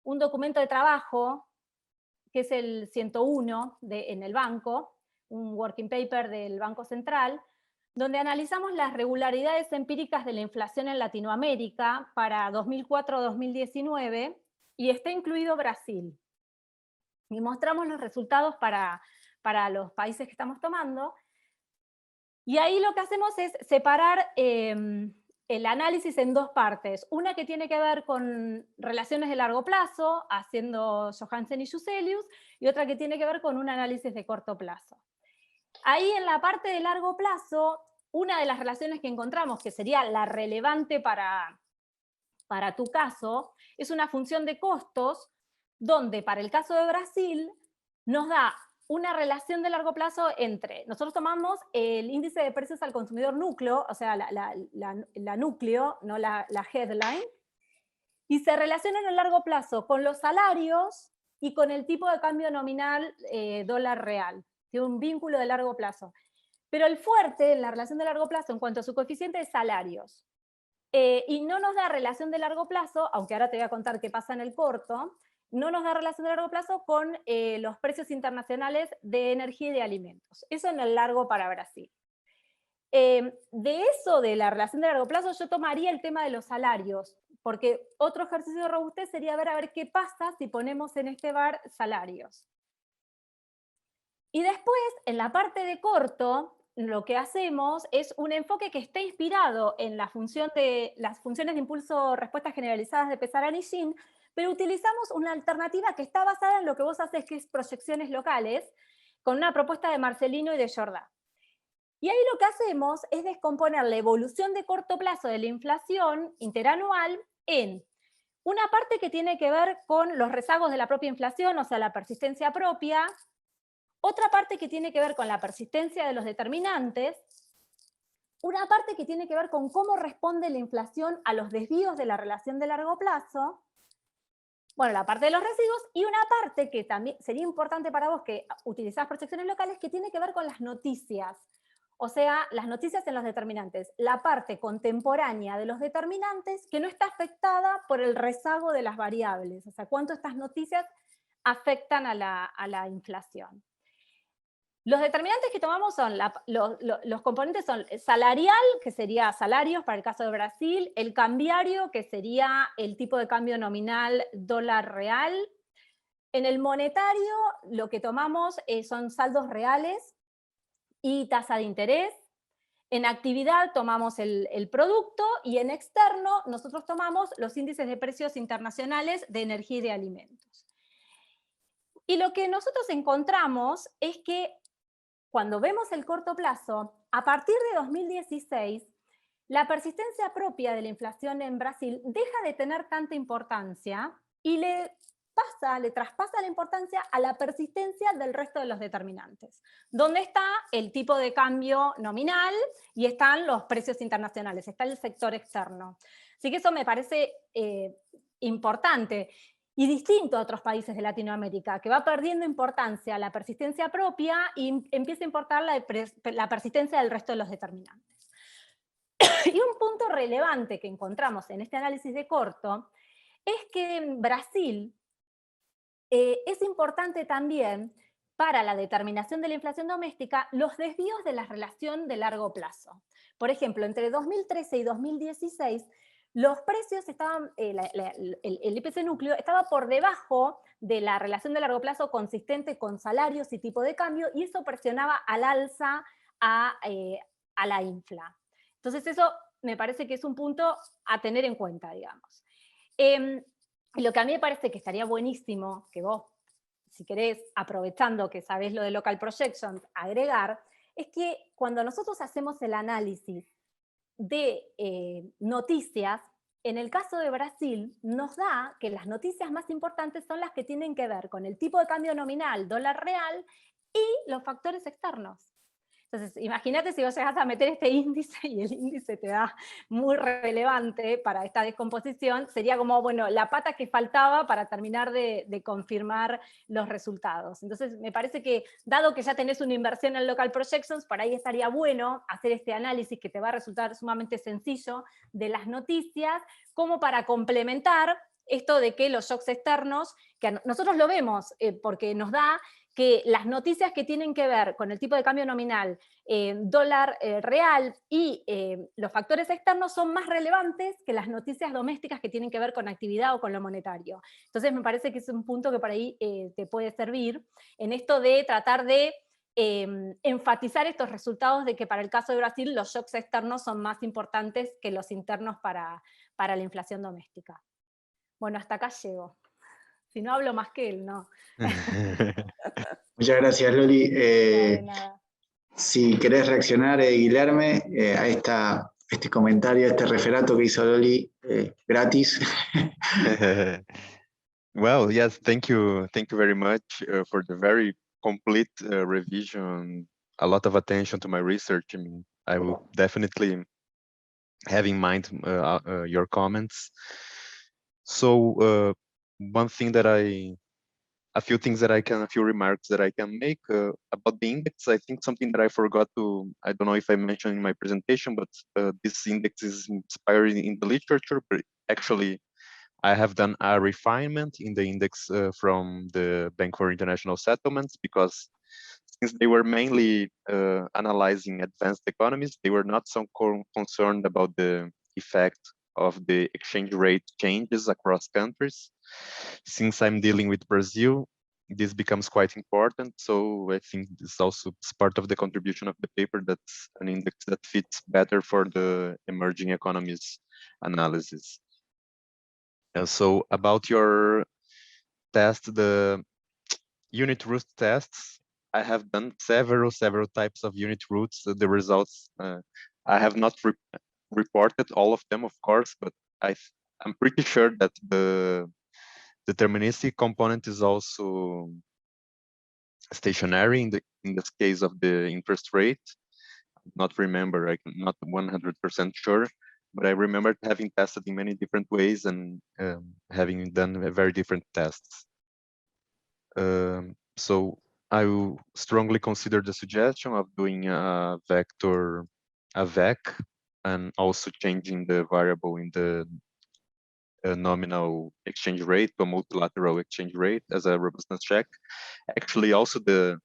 documento de trabajo, que es el 101 en el banco, un working paper del Banco Central, donde analizamos las regularidades empíricas de la inflación en Latinoamérica para 2004-2019, y está incluido Brasil. Y mostramos los resultados para los países que estamos tomando. Y ahí lo que hacemos es separar el análisis en dos partes. Una que tiene que ver con relaciones de largo plazo, haciendo Johansen y Juselius, y otra que tiene que ver con un análisis de corto plazo. Ahí en la parte de largo plazo, una de las relaciones que encontramos, que sería la relevante para tu caso, es una función de costos, donde para el caso de Brasil nos da una relación de largo plazo entre, nosotros tomamos el índice de precios al consumidor núcleo, o sea, la núcleo, no la headline, y se relaciona en el largo plazo con los salarios y con el tipo de cambio nominal dólar real. Tiene un vínculo de largo plazo. Pero el fuerte en la relación de largo plazo en cuanto a su coeficiente de salarios, y no nos da relación de largo plazo, aunque ahora te voy a contar qué pasa en el corto, no nos da relación de largo plazo con los precios internacionales de energía y de alimentos. Eso en el largo para Brasil. De eso, de la relación de largo plazo, yo tomaría el tema de los salarios, porque otro ejercicio de robustez sería ver a ver qué pasa si ponemos en este bar salarios. Y después, en la parte de corto, lo que hacemos es un enfoque que está inspirado en las funciones de impulso respuestas generalizadas de Pesaran y Shin, pero utilizamos una alternativa que está basada en lo que vos haces, que es proyecciones locales, con una propuesta de Marcelino y de Jordá. Y ahí lo que hacemos es descomponer la evolución de corto plazo de la inflación interanual en una parte que tiene que ver con los rezagos de la propia inflación, o sea, la persistencia propia, otra parte que tiene que ver con la persistencia de los determinantes, una parte que tiene que ver con cómo responde la inflación a los desvíos de la relación de largo plazo, bueno, la parte de los residuos, y una parte que también sería importante para vos que utilizás proyecciones locales, que tiene que ver con las noticias. O sea, las noticias en los determinantes, la parte contemporánea de los determinantes que no está afectada por el rezago de las variables, o sea, cuánto estas noticias afectan a la inflación. Los determinantes que tomamos son, los componentes son salarial, que sería salarios para el caso de Brasil, el cambiario, que sería el tipo de cambio nominal dólar real. En el monetario lo que tomamos son saldos reales y tasa de interés. En actividad tomamos el producto, y en externo nosotros tomamos los índices de precios internacionales de energía y de alimentos. Y lo que nosotros encontramos es que cuando vemos el corto plazo, a partir de 2016, la persistencia propia de la inflación en Brasil deja de tener tanta importancia y le traspasa la importancia a la persistencia del resto de los determinantes, donde está el tipo de cambio nominal y están los precios internacionales, está el sector externo. Así que eso me parece importante. Y distinto a otros países de Latinoamérica, que va perdiendo importancia la persistencia propia y empieza a importar la persistencia del resto de los determinantes. Y un punto relevante que encontramos en este análisis de corto es que en Brasil es importante también para la determinación de la inflación doméstica los desvíos de la relación de largo plazo. Por ejemplo, entre 2013 y 2016, los precios estaban, el IPC núcleo estaba por debajo de la relación de largo plazo consistente con salarios y tipo de cambio, y eso presionaba al alza a la infla. Entonces eso me parece que es un punto a tener en cuenta, digamos. Lo que a mí me parece que estaría buenísimo, que vos, si querés, aprovechando que sabés lo de local projections, agregar, es que cuando nosotros hacemos el análisis de noticias, en el caso de Brasil, nos da que las noticias más importantes son las que tienen que ver con el tipo de cambio nominal, dólar real, y los factores externos. Entonces, imagínate si vos llegás a meter este índice y el índice te da muy relevante para esta descomposición, sería como, bueno, la pata que faltaba para terminar de confirmar los resultados. Entonces, me parece que, dado que ya tenés una inversión en local projections, para ahí estaría bueno hacer este análisis que te va a resultar sumamente sencillo de las noticias, como para complementar esto de que los shocks externos, que nosotros lo vemos porque nos da que las noticias que tienen que ver con el tipo de cambio nominal, dólar real y los factores externos son más relevantes que las noticias domésticas que tienen que ver con actividad o con lo monetario. Entonces me parece que es un punto que por ahí te puede servir en esto de tratar de enfatizar estos resultados de que para el caso de Brasil los shocks externos son más importantes que los internos para la inflación doméstica. Bueno, hasta acá llego. Si no hablo más que él, no. Muchas gracias, Loli. De nada. Si querés reaccionar, Guilherme, a este comentario, a este referato que hizo Loli, gratis. Well, yes, thank you very much for the very complete revision, a lot of attention to my research. I mean, I will definitely have in mind your comments. So one thing that a few remarks that I can make about the index. I think something that I forgot to, I don't know if I mentioned in my presentation, but this index is inspired in the literature, but actually I have done a refinement in the index from the Bank for International Settlements, because since they were mainly analyzing advanced economies, they were not so concerned about the effect of the exchange rate changes across countries. Since I'm dealing with Brazil, this becomes quite important. So I think this also is part of the contribution of the paper, that's an index that fits better for the emerging economies analysis. So about your test, the unit root tests, I have done several types of unit roots. The results, I have not reported all of them, of course, but I'm pretty sure that the deterministic component is also stationary in this case of the interest rate. Not remember, I'm not 100% sure, but I remember having tested in many different ways and having done very different tests. So I will strongly consider the suggestion of doing a vector, a VEC, and also changing the variable in the nominal exchange rate to a multilateral exchange rate as a robustness check. Actually, also the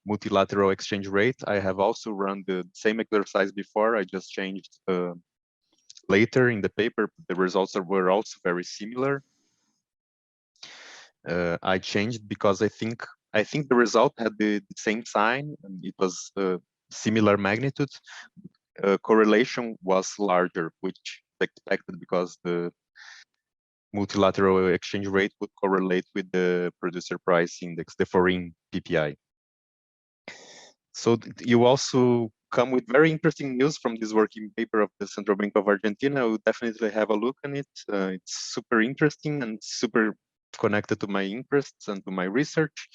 multilateral exchange rate, I have also run the same exercise before. I just changed later in the paper. The results were also very similar. I changed because I think the result had the same sign, and it was similar magnitude. Correlation was larger, which is expected because the multilateral exchange rate would correlate with the producer price index, the foreign PPI. So you also come with very interesting news from this working paper of the Central Bank of Argentina. I will definitely have a look on it. It's super interesting and super connected to my interests and to my research.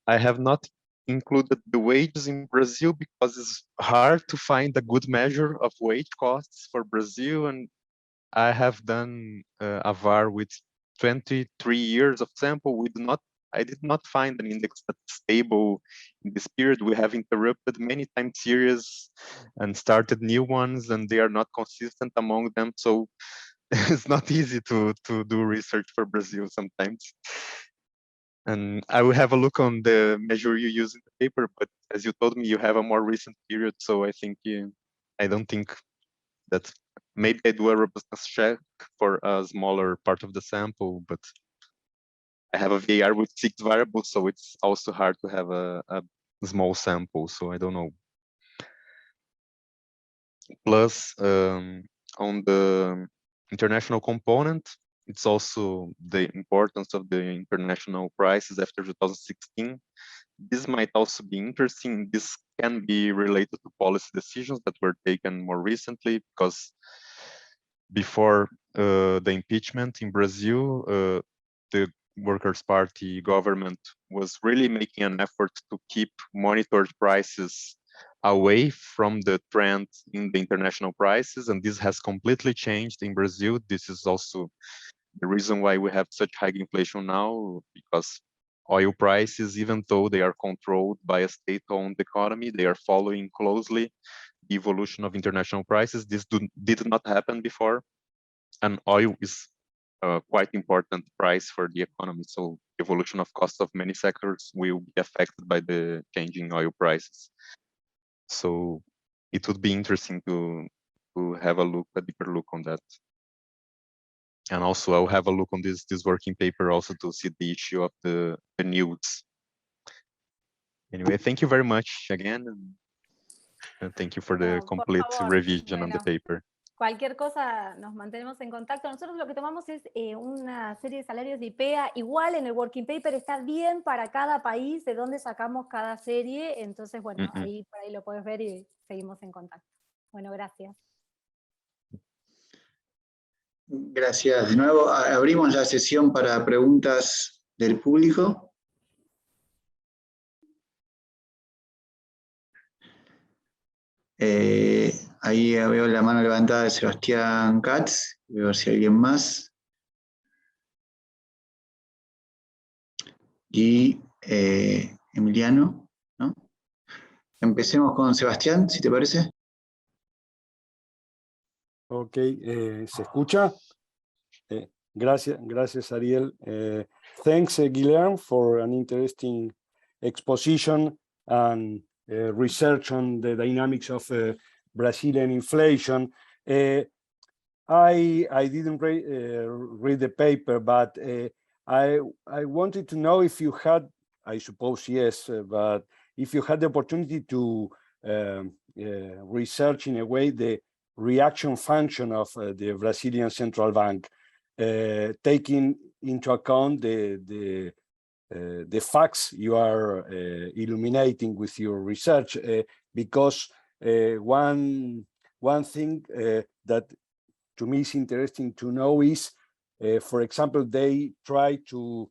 I have not included the wages in Brazil because it's hard to find a good measure of wage costs for Brazil, and I have done a VAR with 23 years of sample. I did not find an index that's stable in this period. We have interrupted many time series and started new ones, and they are not consistent among them. So it's not easy to do research for Brazil sometimes. And I will have a look on the measure you use in the paper, but as you told me, you have a more recent period. So I think I don't think that maybe I do a robustness check for a smaller part of the sample, but I have a VAR with 6 variables, so it's also hard to have a small sample. So I don't know. Plus, on the international component, it's also the importance of the international prices after 2016. This might also be interesting. This can be related to policy decisions that were taken more recently, because before the impeachment in Brazil, the Workers' Party government was really making an effort to keep monitored prices away from the trend in the international prices, and this has completely changed in Brazil. This is also the reason why we have such high inflation now, because oil prices, even though they are controlled by a state-owned economy, they are following closely the evolution of international prices. This did not happen before, and oil is a quite important price for the economy. So the evolution of costs of many sectors will be affected by the changing oil prices. So it would be interesting to have a deeper look on that. And also I'll have a look on this working paper also to see the issue of the nudes. Anyway, thank you very much again. And thank you for the complete revision on the paper. Cualquier cosa nos mantenemos en contacto. Nosotros lo que tomamos es una serie de salarios de IPEA. Igual en el working paper está bien para cada país de dónde sacamos cada serie. Entonces, bueno, ahí por ahí lo puedes ver y seguimos en contacto. Bueno, gracias. Gracias. De nuevo, abrimos la sesión para preguntas del público. Ahí veo la mano levantada de Sebastián Katz. Voy a ver si hay alguien más. Y Emiliano, ¿no? Empecemos con Sebastián, si te parece. Ok, ¿se escucha? Gracias Ariel. Thanks Guilherme for an interesting exposition and research on the dynamics of Brazilian inflation. I didn't read the paper, but I wanted to know if you had I suppose yes, but if you had the opportunity to research in a way the reaction function of the Brazilian Central Bank, taking into account the facts you are illuminating with your research, because one thing that to me is interesting to know is, for example, they try to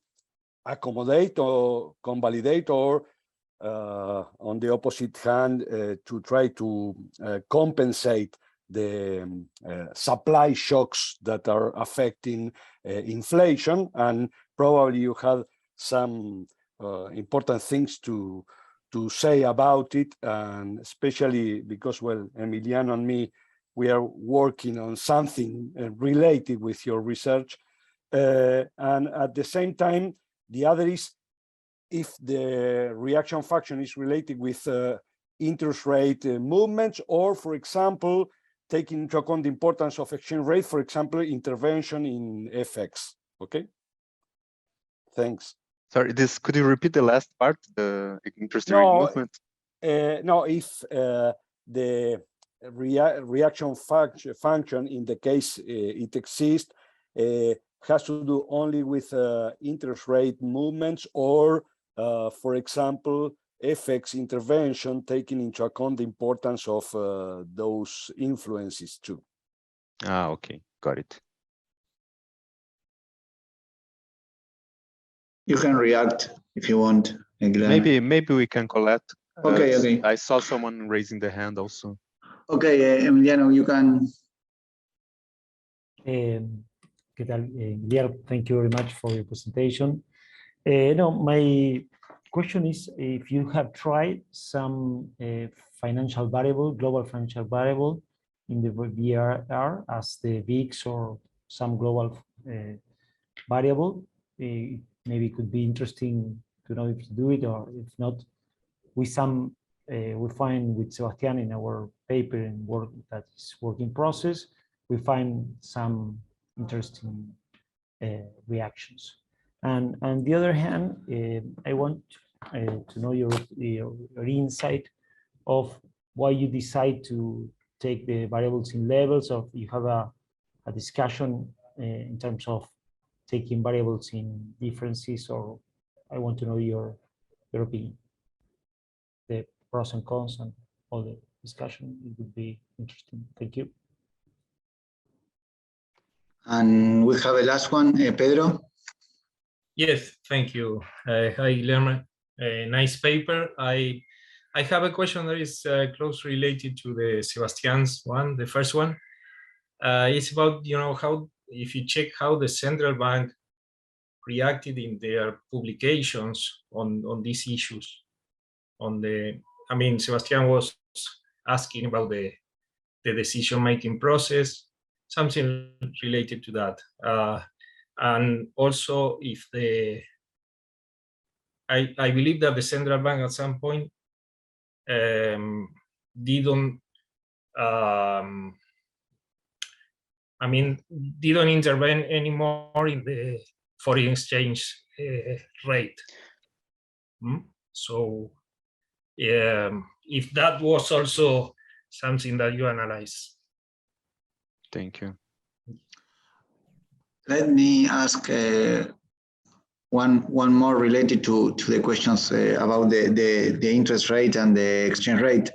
accommodate or convalidate, or on the opposite hand, to try to compensate the supply shocks that are affecting inflation. And probably you have some important things to say about it, and especially because, well, Emiliano and me, we are working on something related with your research. And at the same time, the other is if the reaction function is related with interest rate movements, or, for example, taking into account the importance of exchange rate, for example, intervention in FX. Okay, thanks. Sorry, could you repeat the last part, the interest rate movement? No, if the reaction function, in the case it exists, has to do only with interest rate movements, or, for example, FX intervention, taking into account the importance of those influences too. Ah, okay, got it. You can react if you want. Maybe we can collect. Okay. I saw someone raising the hand also. Okay, Emiliano, you can. ¿Qué tal, Guilherme? Thank you very much for your presentation. No, my question is if you have tried some financial variable, global financial variable in the VRR as the VIX or some global variable. Maybe it could be interesting to know if you do it, or if not, with some we find with Sebastian in our paper and work that is work in process, we find some interesting reactions. And on the other hand, I want to know your insight of why you decide to take the variables in levels, of you have a discussion in terms of taking variables in differences, or I want to know your opinion, the pros and cons and all the discussion. It would be interesting. Thank you. And we have a last one, Pedro. Yes, thank you. Hi, Guilherme. Nice paper. I have a question that is closely related to the Sebastian's one, the first one. It's about, how, if you check how the central bank reacted in their publications on these issues. Sebastian was asking about the decision-making process, something related to that. And also, if I believe that the central bank at some point didn't intervene anymore in the foreign exchange rate. So if that was also something that you analyze. Thank you. Let me ask one more related to the questions about the interest rate and the exchange rate.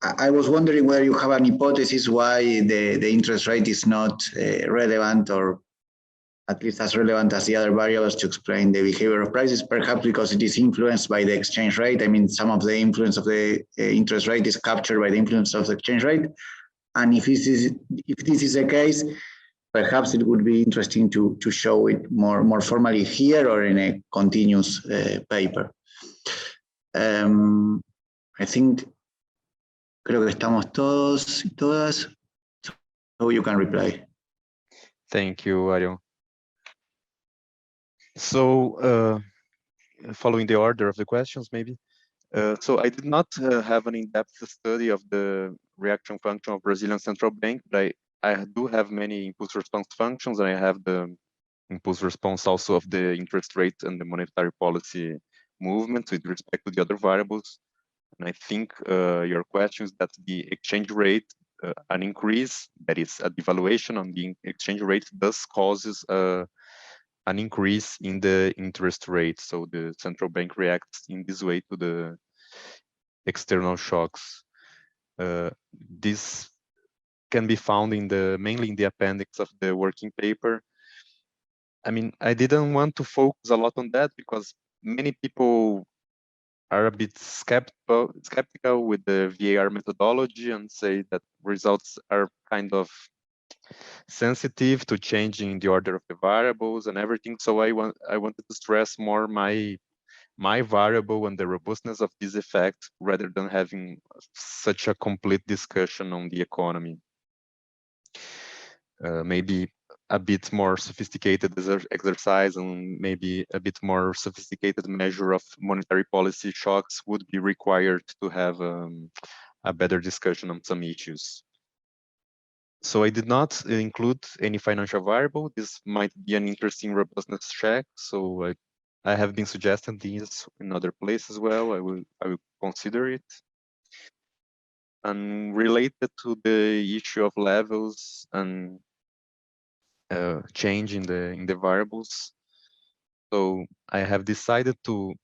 I was wondering whether you have an hypothesis why the interest rate is not relevant, or at least as relevant as the other variables to explain the behavior of prices, perhaps because it is influenced by the exchange rate. I mean, some of the influence of the interest rate is captured by the influence of the exchange rate. And if this is the case, perhaps it would be interesting to show it more formally here or in a continuous paper. I think, creo que estamos todos y todas, so you can reply. Thank you, Ariel. So, following the order of the questions, maybe. So I did not have an in-depth study of the reaction function of Brazilian Central Bank, but I do have many input response functions, and I have the impulse response also of the interest rate and the monetary policy movement with respect to the other variables. And I think your question is that the exchange rate, an increase, that is a devaluation on the exchange rate, thus causes an increase in the interest rate. So the central bank reacts in this way to the external shocks. This can be found in mainly in the appendix of the working paper. I mean, I didn't want to focus a lot on that because many people are a bit skeptical with the VAR methodology and say that results are kind of sensitive to changing the order of the variables and everything. So I wanted to stress more my variable and the robustness of this effect rather than having such a complete discussion on the economy. Maybe a bit more sophisticated exercise and maybe a bit more sophisticated measure of monetary policy shocks would be required to have a better discussion on some issues. So I did not include any financial variable. This might be an interesting robustness check. So I have been suggesting these in other places as well. I will consider it. And related to the issue of levels and change in the variables. So I have decided to,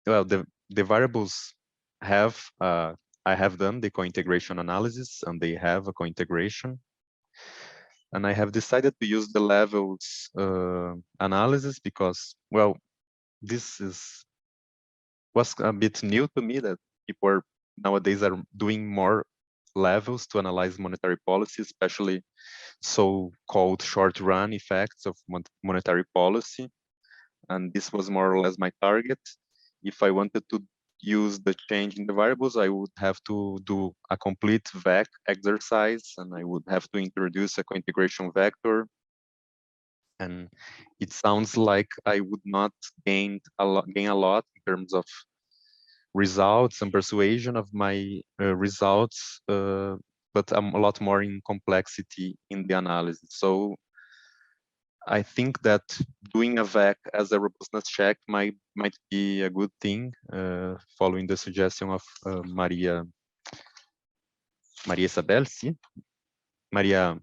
well, the variables have, I have done the co-integration analysis and they have a co-integration. And I have decided to use the levels analysis because, well, this was a bit new to me that people nowadays are doing more levels to analyze monetary policy, especially so-called short-run effects of monetary policy. And this was more or less my target. If I wanted to use the change in the variables, I would have to do a complete VEC exercise, and I would have to introduce a co-integration vector. And it sounds like I would not gain a lot in terms of results and persuasion of my results, but I'm a lot more in complexity in the analysis. So I think that doing a VEC as a robustness check might be a good thing, following the suggestion of Maria Isabel, sí? Maria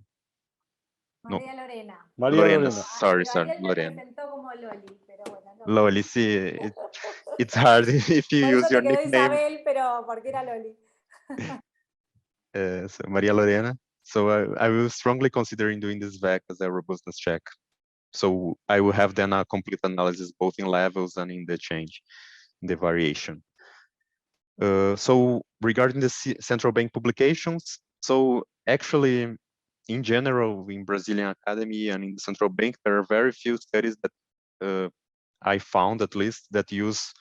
Lorena. Maria Lorena, Lorena. sorry, Gabriel me Lorena. presentó como Loli, pero bueno. No. Loli, sí, it's hard if you Por use eso your te quedó nickname. Isabel, pero porque era Loli. So Maria Lorena. So I was strongly considering doing this VEC as a robustness check. So I will have then a complete analysis both in levels and in the change, in the variation. So regarding the central bank publications, so actually in general in Brazilian academy and in the central bank, there are very few studies that I found at least that use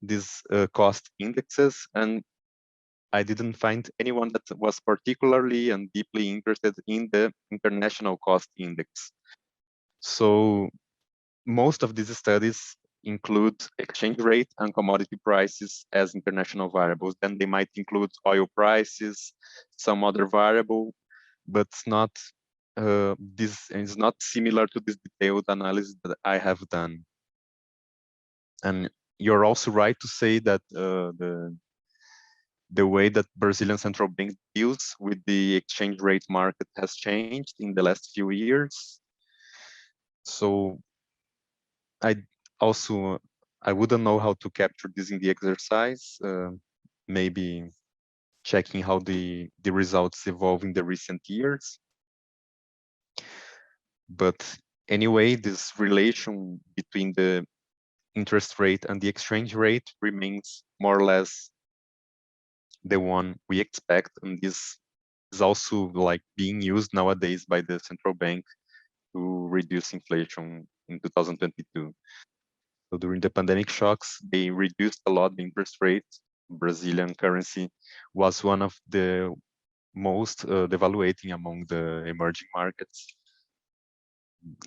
these cost indexes, and I didn't find anyone that was particularly and deeply interested in the international cost index. So most of these studies include exchange rate and commodity prices as international variables. Then they might include oil prices, some other variable, but not this is not similar to this detailed analysis that I have done. And you're also right to say that the way that Brazilian central bank deals with the exchange rate market has changed in the last few years. So I wouldn't know how to capture this in the exercise. Maybe checking how the results evolve in the recent years. But anyway, this relation between the interest rate and the exchange rate remains more or less the one we expect, and this is also like being used nowadays by the central bank to reduce inflation in 2022. So during the pandemic shocks, they reduced a lot the interest rate. Brazilian currency was one of the most devaluating among the emerging markets.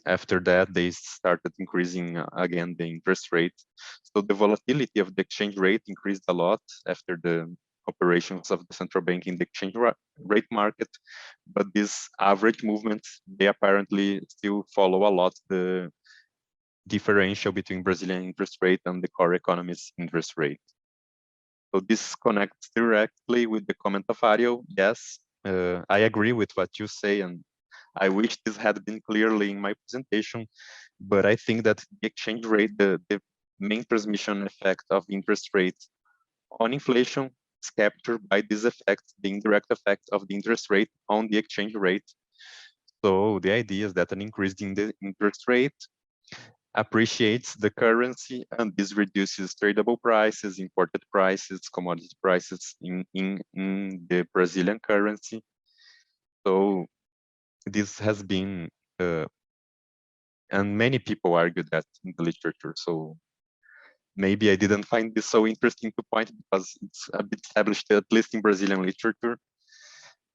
After that, they started increasing again the interest rate. So the volatility of the exchange rate increased a lot after the operations of the central bank in the exchange rate market. But these average movements, they apparently still follow a lot the differential between Brazilian interest rate and the core economy's interest rate. So this connects directly with the comment of Ariel. Yes, I agree with what you say, and I wish this had been clearly in my presentation, but I think that the exchange rate, the main transmission effect of interest rate on inflation is captured by this effect, the indirect effect of the interest rate on the exchange rate. So the idea is that an increase in the interest rate appreciates the currency, and this reduces tradable prices, imported prices, commodity prices in the Brazilian currency. So this has been, and many people argue that in the literature. So maybe I didn't find this so interesting to point because it's a bit established, at least in Brazilian literature.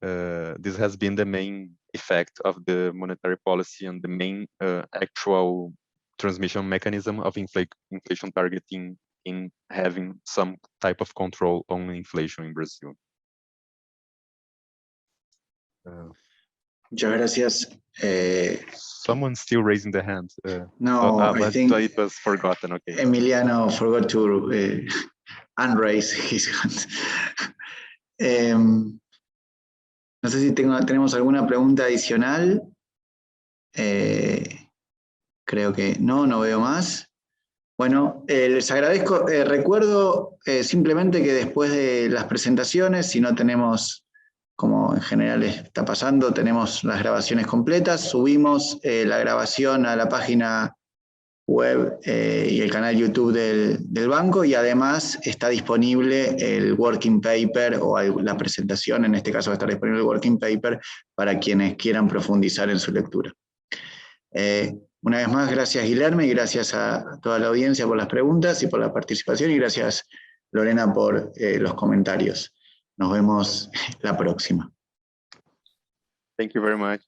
This has been the main effect of the monetary policy and the main actual transmission mechanism of inflation targeting in having some type of control on inflation in Brazil. Muchas gracias. Someone's still raising the hand. No, I think it was forgotten. Okay. Emiliano forgot to unraise his hand. No sé si tenemos alguna pregunta adicional. Creo que no veo más. Bueno, les agradezco. Recuerdo simplemente que después de las presentaciones, si no tenemos, como en general está pasando, tenemos las grabaciones completas, subimos la grabación a la página web y el canal YouTube del banco, y además está disponible el working paper o la presentación. En este caso va a estar disponible el working paper para quienes quieran profundizar en su lectura. Una vez más, gracias Guilherme, y gracias a toda la audiencia por las preguntas y por la participación, y gracias Lorena por los comentarios. Nos vemos la próxima. Thank you very much.